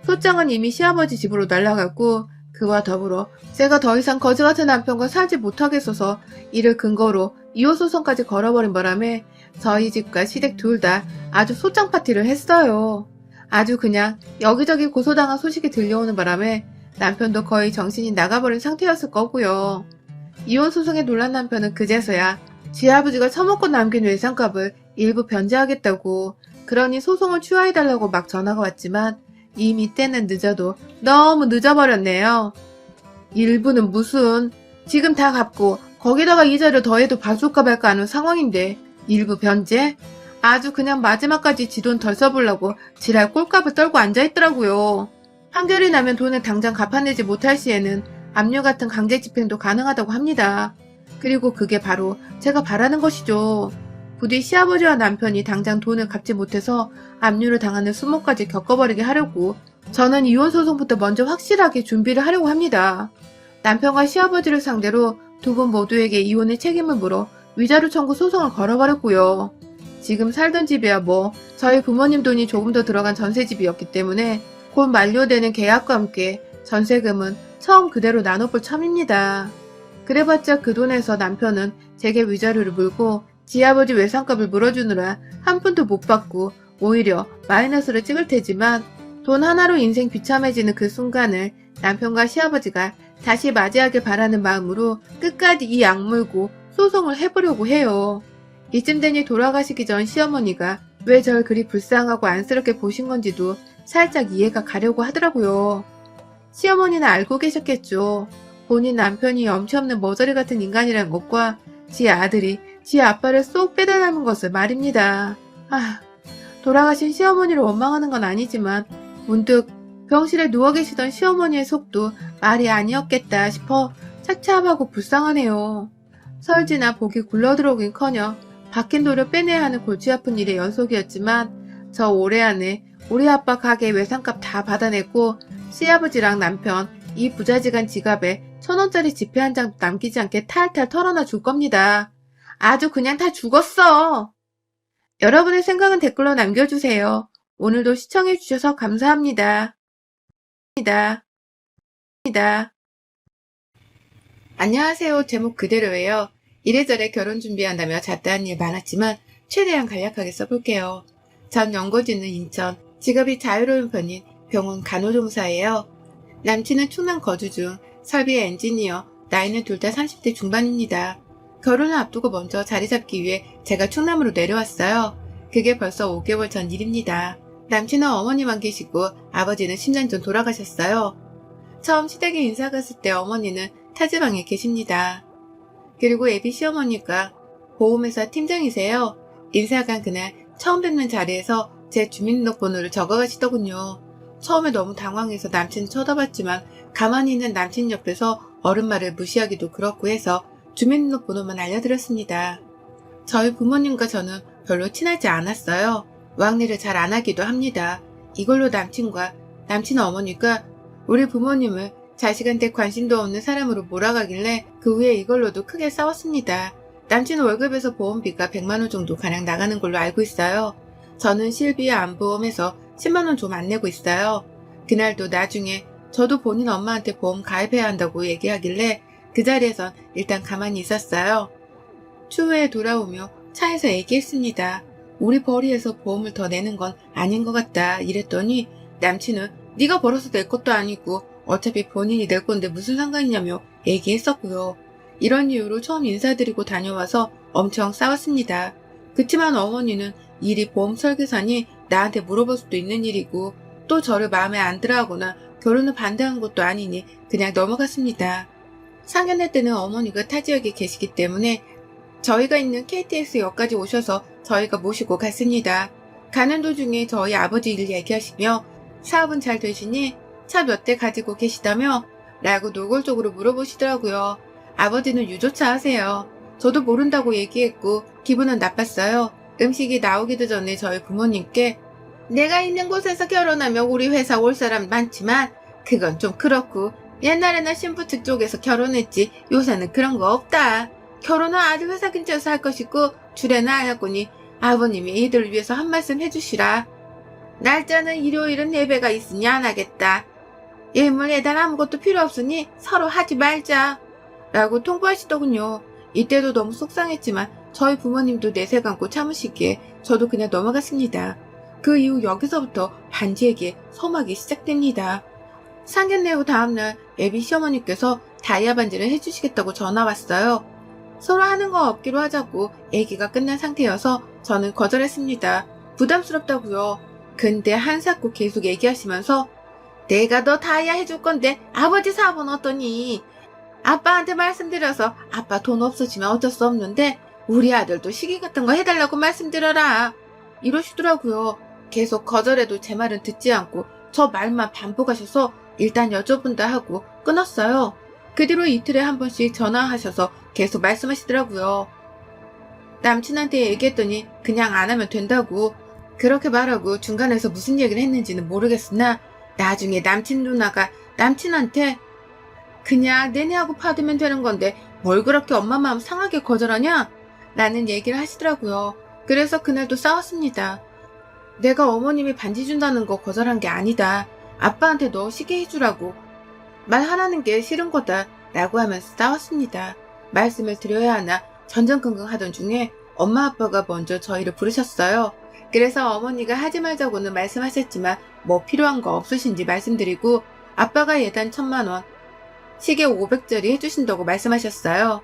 소장은 이미 시아버지 집으로 날아갔고 그와 더불어 제가 더 이상 거지 같은 남편과 살지 못하겠어서 이를 근거로 이혼 소송까지 걸어버린 바람에 저희 집과 시댁 둘 다 아주 소장 파티를 했어요. 아주 그냥 여기저기 고소당한 소식이 들려오는 바람에 남편도 거의 정신이 나가버린 상태였을 거고요. 이혼 소송에 놀란 남편은 그제서야 지 아버지가 처먹고 남긴 외상값을 일부 변제하겠다고, 그러니 소송을 취하해달라고 막 전화가 왔지만 이미 때는 늦어도 너무 늦어버렸네요. 일부는 무슨, 지금 다 갚고 거기다가 이자를 더해도 봐줄까 말까 하는 상황인데 일부 변제? 아주 그냥 마지막까지 지 돈 덜 써보려고 지랄 꼴값을 떨고 앉아있더라고요. 판결이 나면 돈을 당장 갚아내지 못할 시에는 압류 같은 강제 집행도 가능하다고 합니다. 그리고 그게 바로 제가 바라는 것이죠. 부디 시아버지와 남편이 당장 돈을 갚지 못해서 압류를 당하는 수모까지 겪어버리게 하려고 저는 이혼 소송부터 먼저 확실하게 준비를 하려고 합니다. 남편과 시아버지를 상대로 두 분 모두에게 이혼의 책임을 물어 위자료 청구 소송을 걸어버렸고요. 지금 살던 집이야 뭐 저희 부모님 돈이 조금 더 들어간 전세집이었기 때문에 곧 만료되는 계약과 함께 전세금은 처음 그대로 나눠볼 참입니다. 그래봤자 그 돈에서 남편은 제게 위자료를 물고 지아버지 외상값을 물어주느라 한 푼도 못 받고 오히려 마이너스를 찍을 테지만, 돈 하나로 인생 비참해지는 그 순간을 남편과 시아버지가 다시 맞이하길 바라는 마음으로 끝까지 이 악물고 소송을 해보려고 해요. 이쯤 되니 돌아가시기 전 시어머니가 왜 절 그리 불쌍하고 안쓰럽게 보신 건지도 살짝 이해가 가려고 하더라고요. 시어머니는 알고 계셨겠죠. 본인 남편이 염치 없는 머저리 같은 인간이란 것과 지 아들이 지 아빠를 쏙 빼다 남은 것을 말입니다. 돌아가신 시어머니를 원망하는 건 아니지만 문득 병실에 누워 계시던 시어머니의 속도 말이 아니었겠다 싶어 차차하고 불쌍하네요. 설지나 복이 굴러들어오긴커녕 박힌 돌을 빼내야 하는 골치 아픈 일의 연속이었지만 저 올해 안에 우리 아빠 가게 외상값 다 받아내고 시아버지랑 남편 이 부자지간 지갑에 1,000원짜리 지폐 한 장 남기지 않게 탈탈 털어놔 줄 겁니다. 아주 그냥 다 죽었어. 여러분의 생각은 댓글로 남겨주세요. 오늘도 시청해주셔서 감사합니다. 안녕하세요. 제목 그대로예요. 이래저래 결혼 준비한다며 잡다한 일 많았지만 최대한 간략하게 써볼게요. 전 연고지는 인천, 직업이 자유로운 편인 병원 간호조무사예요. 남친은 충남 거주 중 설비의 엔지니어, 나이는 둘 다 30대 중반입니다. 결혼을 앞두고 먼저 자리 잡기 위해 제가 충남으로 내려왔어요. 그게 벌써 5개월 전 일입니다. 남친은 어머니만 계시고 아버지는 10년 전 돌아가셨어요. 처음 시댁에 인사 갔을 때 어머니는 타지방에 계십니다. 그리고 애비 시어머니가 보험회사 팀장이세요. 인사 간 그날 처음 뵙는 자리에서 제 주민등록번호를 적어가시더군요. 처음에 너무 당황해서 남친을 쳐다봤지만 가만히 있는 남친 옆에서 어른 말을 무시하기도 그렇고 해서 주민등록번호만 알려드렸습니다. 저희 부모님과 저는 별로 친하지 않았어요. 왕래를 잘 안 하기도 합니다. 이걸로 남친 어머니가 우리 부모님을 자식한테 관심도 없는 사람으로 몰아가길래 그 후에 이걸로도 크게 싸웠습니다. 남친 월급에서 보험비가 100만원 정도 가량 나가는 걸로 알고 있어요. 저는 실비와 안보험에서 10만원 좀 안 내고 있어요. 그날도 나중에 저도 본인 엄마한테 보험 가입해야 한다고 얘기하길래 그 자리에선 일단 가만히 있었어요. 추후에 돌아오며 차에서 얘기했습니다. 우리 벌이에서 보험을 더 내는 건 아닌 것 같다 이랬더니 남친은 네가 벌어서 낼 것도 아니고 어차피 본인이 낼 건데 무슨 상관이냐며 얘기했었고요. 이런 이유로 처음 인사드리고 다녀와서 엄청 싸웠습니다. 그치만 어머니는 일이 보험 설계사니 나한테 물어볼 수도 있는 일이고 또 저를 마음에 안 들어하거나 결혼을 반대한 것도 아니니 그냥 넘어갔습니다. 상견례 때는 어머니가 타 지역에 계시기 때문에 저희가 있는 KTX역까지 오셔서 저희가 모시고 갔습니다. 가는 도중에 저희 아버지 일 얘기하시며 사업은 잘 되시니 차 몇 대 가지고 계시다며? 라고 노골적으로 물어보시더라고요. 아버지는 유조차 하세요. 저도 모른다고 얘기했고 기분은 나빴어요. 음식이 나오기도 전에 저희 부모님께 내가 있는 곳에서 결혼하면 우리 회사 올 사람 많지만 그건 좀 그렇고 옛날에는 신부 측 쪽에서 결혼했지 요새는 그런 거 없다. 결혼은 아들 회사 근처에서 할 것이고 주례는 안 하거니 아버님이 이들을 위해서 한 말씀 해주시라. 날짜는 일요일은 예배가 있으니 안 하겠다. 예물 예단 아무것도 필요 없으니 서로 하지 말자 라고 통보하시더군요. 이때도 너무 속상했지만 저희 부모님도 내색 안고 참으시기에 저도 그냥 넘어갔습니다. 그 이후 여기서부터 반지 얘기에 서막이 시작됩니다. 상견례 후 다음날 애비 시어머니께서 다이아 반지를 해주시겠다고 전화 왔어요. 서로 하는 거 없기로 하자고 얘기가 끝난 상태여서 저는 거절했습니다. 부담스럽다고요. 근데 한사코 계속 얘기하시면서 내가 너 다이아 해줄 건데 아버지 사업은 어떠니? 아빠한테 말씀드려서 아빠 돈 없어지면 어쩔 수 없는데 우리 아들도 시계 같은 거 해달라고 말씀드려라. 이러시더라고요. 계속 거절해도 제 말은 듣지 않고 저 말만 반복하셔서 일단 여쭤본다 하고 끊었어요. 그 뒤로 이틀에 한 번씩 전화하셔서 계속 말씀하시더라고요. 남친한테 얘기했더니 그냥 안 하면 된다고 그렇게 말하고 중간에서 무슨 얘기를 했는지는 모르겠으나 나중에 남친 누나가 남친한테 그냥 내내하고 받으면 되는 건데 뭘 그렇게 엄마 마음 상하게 거절하냐? 라는 얘기를 하시더라고요. 그래서 그날도 싸웠습니다. 내가 어머님이 반지 준다는 거 거절한 게 아니다. 아빠한테 너 시계 해주라고 말하라는 게 싫은 거다 라고 하면서 싸웠습니다. 말씀을 드려야 하나 전전긍긍 하던 중에 엄마 아빠가 먼저 저희를 부르셨어요. 그래서 어머니가 하지 말자고는 말씀하셨지만 뭐 필요한 거 없으신지 말씀드리고 아빠가 예단 1,000만원 시계 500짜리 해주신다고 말씀하셨어요.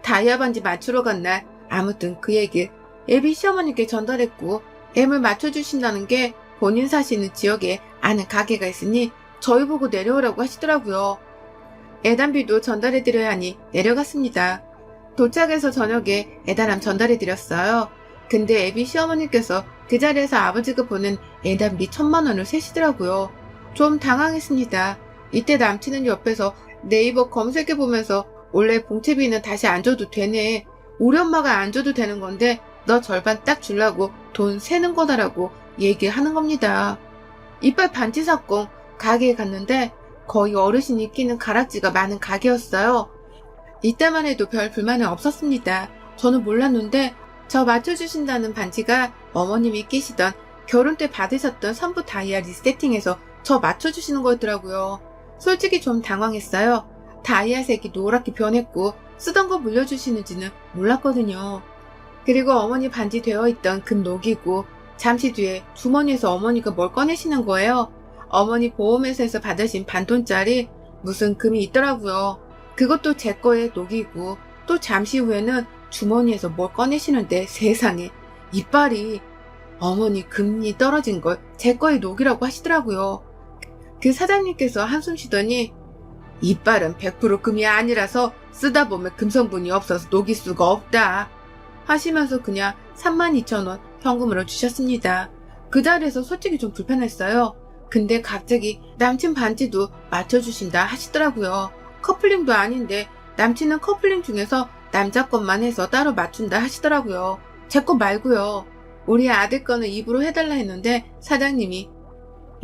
다이아 반지 맞추러 간 날 아무튼 그 얘기 애비 시어머니께 전달했고 M을 맞춰주신다는 게 본인 사시는 지역에 아는 가게가 있으니 저희 보고 내려오라고 하시더라고요. 애단비도 전달해드려야 하니 내려갔습니다. 도착해서 저녁에 애단함 전달해드렸어요. 근데 애비 시어머니께서 그 자리에서 아버지가 보낸 애단비 1,000만원을 세시더라고요. 좀 당황했습니다. 이때 남친은 옆에서 네이버 검색해보면서 원래 봉채비는 다시 안 줘도 되네. 우리 엄마가 안 줘도 되는 건데 너 절반 딱 주려고 돈 세는 거다라고 얘기하는 겁니다. 이빨 반지 사건 가게에 갔는데 거의 어르신이 끼는 가락지가 많은 가게였어요. 이때만 해도 별 불만은 없었습니다. 저는 몰랐는데 저 맞춰주신다는 반지가 어머님이 끼시던 결혼 때 받으셨던 선부 다이아 리세팅해서 저 맞춰주시는 거였더라고요. 솔직히 좀 당황했어요. 다이아 색이 노랗게 변했고 쓰던 거 물려주시는지는 몰랐거든요. 그리고 어머니 반지 되어있던 금 녹이고 잠시 뒤에 주머니에서 어머니가 뭘 꺼내시는 거예요. 어머니 보험회사에서 받으신 반돈짜리 무슨 금이 있더라고요. 그것도 제 거에 녹이고 또 잠시 후에는 주머니에서 뭘 꺼내시는데 세상에 이빨이 어머니 금이 떨어진 걸 제 거에 녹이라고 하시더라고요. 그 사장님께서 한숨 쉬더니 이빨은 100% 금이 아니라서 쓰다 보면 금 성분이 없어서 녹일 수가 없다 하시면서 그냥 32,000원 현금으로 주셨습니다. 그 자리에서 솔직히 좀 불편했어요. 근데 갑자기 남친 반지도 맞춰주신다 하시더라고요. 커플링도 아닌데 남친은 커플링 중에서 남자 것만 해서 따로 맞춘다 하시더라고요. 제 거 말고요. 우리 아들 거는 입으로 해달라 했는데 사장님이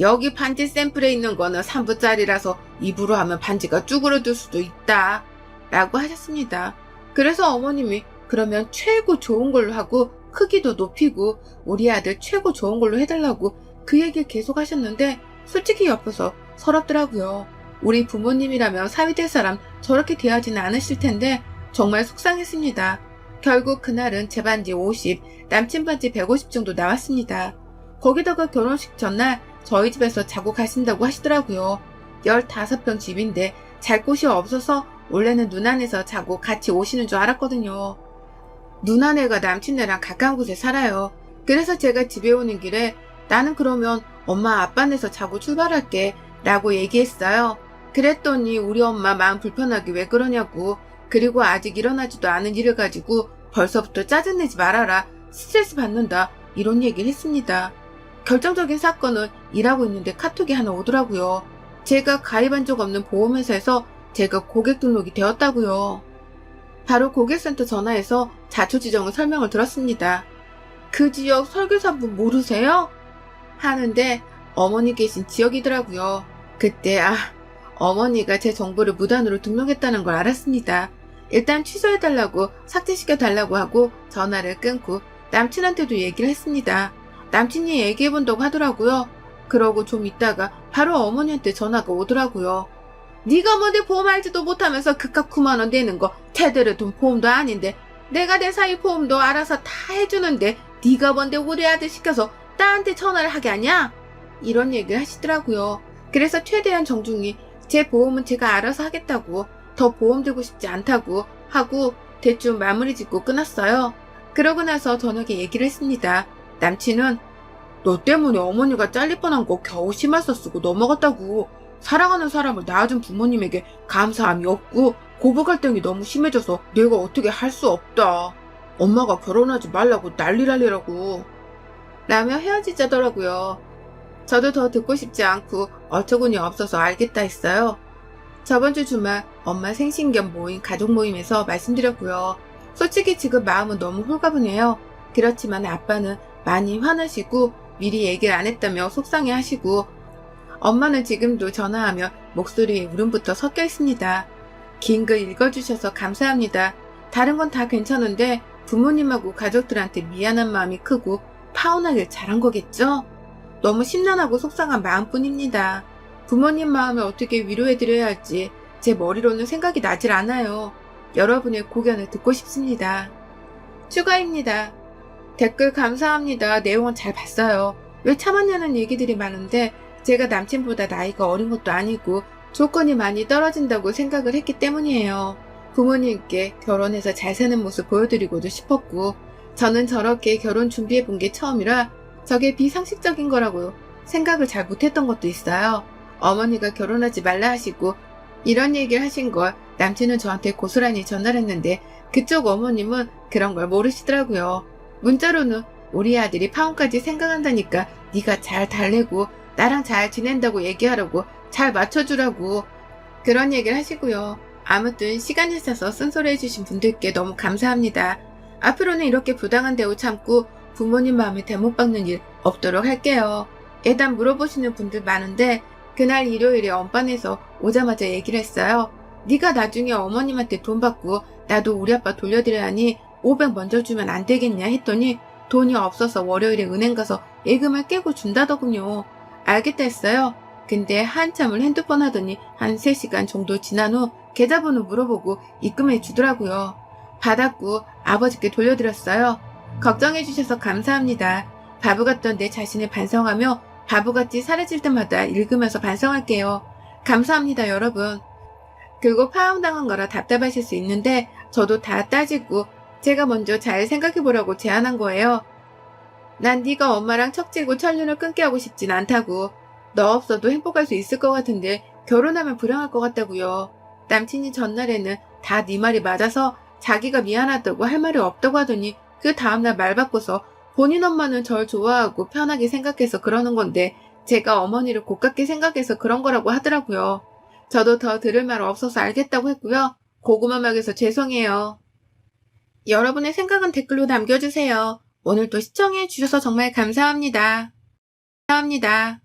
여기 반지 샘플에 있는 거는 3부짜리라서 입으로 하면 반지가 쭈그러들 수도 있다 라고 하셨습니다. 그래서 어머님이 그러면 최고 좋은 걸로 하고 크기도 높이고 우리 아들 최고 좋은 걸로 해달라고 그 얘기를 계속 하셨는데 솔직히 옆에서 서럽더라고요. 우리 부모님이라면 사위 될 사람 저렇게 대하지는 않으실 텐데 정말 속상했습니다. 결국 그날은 제 반지 50, 남친 반지 150 정도 나왔습니다. 거기다가 결혼식 전날 저희 집에서 자고 가신다고 하시더라고요. 15평 집인데 잘 곳이 없어서 원래는 누나네에서 자고 같이 오시는 줄 알았거든요. 누나네가 남친네랑 가까운 곳에 살아요. 그래서 제가 집에 오는 길에 나는 그러면 엄마 아빠네에서 자고 출발할게 라고 얘기했어요. 그랬더니 우리 엄마 마음 불편하게 왜 그러냐고 그리고 아직 일어나지도 않은 일을 가지고 벌써부터 짜증내지 말아라 스트레스 받는다 이런 얘기를 했습니다. 결정적인 사건은 일하고 있는데 카톡이 하나 오더라고요. 제가 가입한 적 없는 보험회사에서 제가 고객 등록이 되었다고요. 바로 고객센터 전화해서 자초지종을 설명을 들었습니다. 그 지역 설계사분 모르세요? 하는데 어머니 계신 지역이더라고요. 그때 어머니가 제 정보를 무단으로 등록했다는 걸 알았습니다. 일단 취소해달라고 삭제시켜달라고 하고 전화를 끊고 남친한테도 얘기를 했습니다. 남친이 얘기해본다고 하더라고요. 그러고 좀 있다가 바로 어머니한테 전화가 오더라고요. 네가 뭔데 보험 알지도 못하면서 그깟 9만 원 내는 거 제대로 돈 보험도 아닌데 내가 내 사이 보험도 알아서 다 해주는데 네가 뭔데 우리 아들 시켜서 나한테 전화를 하게 하냐? 이런 얘기를 하시더라고요. 그래서 최대한 정중히 제 보험은 제가 알아서 하겠다고, 더 보험 들고 싶지 않다고 하고 대충 마무리 짓고 끊었어요. 그러고 나서 저녁에 얘기를 했습니다. 남친은 너 때문에 어머니가 잘릴 뻔한 거 겨우 심할서 쓰고 넘어갔다고. 사랑하는 사람을 낳아준 부모님에게 감사함이 없고 고부 갈등이 너무 심해져서 내가 어떻게 할 수 없다. 엄마가 결혼하지 말라고 난리라고 라며 헤어지자더라고요. 저도 더 듣고 싶지 않고 어처구니 없어서 알겠다 했어요. 저번 주 주말 엄마 생신 겸 모인 가족 모임에서 말씀드렸고요. 솔직히 지금 마음은 너무 홀가분해요. 그렇지만 아빠는 많이 화나시고 미리 얘기를 안 했다며 속상해 하시고, 엄마는 지금도 전화하며 목소리에 울음부터 섞여 있습니다. 긴 글 읽어주셔서 감사합니다. 다른 건 다 괜찮은데 부모님하고 가족들한테 미안한 마음이 크고 파혼하길 잘한 거겠죠? 너무 심란하고 속상한 마음뿐입니다. 부모님 마음을 어떻게 위로해드려야 할지 제 머리로는 생각이 나질 않아요. 여러분의 고견을 듣고 싶습니다. 추가입니다. 댓글 감사합니다. 내용은 잘 봤어요. 왜 참았냐는 얘기들이 많은데 제가 남친보다 나이가 어린 것도 아니고 조건이 많이 떨어진다고 생각을 했기 때문이에요. 부모님께 결혼해서 잘 사는 모습 보여드리고도 싶었고, 저는 저렇게 결혼 준비해본 게 처음이라 저게 비상식적인 거라고 생각을 잘 못했던 것도 있어요. 어머니가 결혼하지 말라 하시고 이런 얘기를 하신 걸 남친은 저한테 고스란히 전달했는데 그쪽 어머님은 그런 걸 모르시더라고요. 문자로는 우리 아들이 파혼까지 생각한다니까 네가 잘 달래고 나랑 잘 지낸다고 얘기하라고 잘 맞춰주라고 그런 얘기를 하시고요. 아무튼 시간 있어서 쓴소리 해주신 분들께 너무 감사합니다. 앞으로는 이렇게 부당한 대우 참고 부모님 마음에 대못 박는 일 없도록 할게요. 예단 물어보시는 분들 많은데 그날 일요일에 엄반에서 오자마자 얘기를 했어요. 네가 나중에 어머님한테 돈 받고 나도 우리 아빠 돌려드려야 하니 500 먼저 주면 안 되겠냐 했더니 돈이 없어서 월요일에 은행 가서 예금을 깨고 준다더군요. 알겠다 했어요. 근데 한참을 핸드폰 하더니 한 3시간 정도 지난 후 계좌번호 물어보고 입금해 주더라고요. 받았고 아버지께 돌려드렸어요. 걱정해 주셔서 감사합니다. 바보 같던 내 자신을 반성하며 바보같이 사라질 때마다 읽으면서 반성할게요. 감사합니다, 여러분. 그리고 파혼당한 거라 답답하실 수 있는데 저도 다 따지고 제가 먼저 잘 생각해보라고 제안한 거예요. 난 네가 엄마랑 척지고 천륜을 끊게 하고 싶진 않다고. 너 없어도 행복할 수 있을 것 같은데 결혼하면 불행할 것 같다고요. 남친이 전날에는 다 네 말이 맞아서 자기가 미안하다고 할 말이 없다고 하더니 그 다음날 말 바꿔서 본인 엄마는 절 좋아하고 편하게 생각해서 그러는 건데 제가 어머니를 고깝게 생각해서 그런 거라고 하더라고요. 저도 더 들을 말 없어서 알겠다고 했고요. 고구마막에서 죄송해요. 여러분의 생각은 댓글로 남겨주세요. 오늘도 시청해 주셔서 정말 감사합니다. 감사합니다.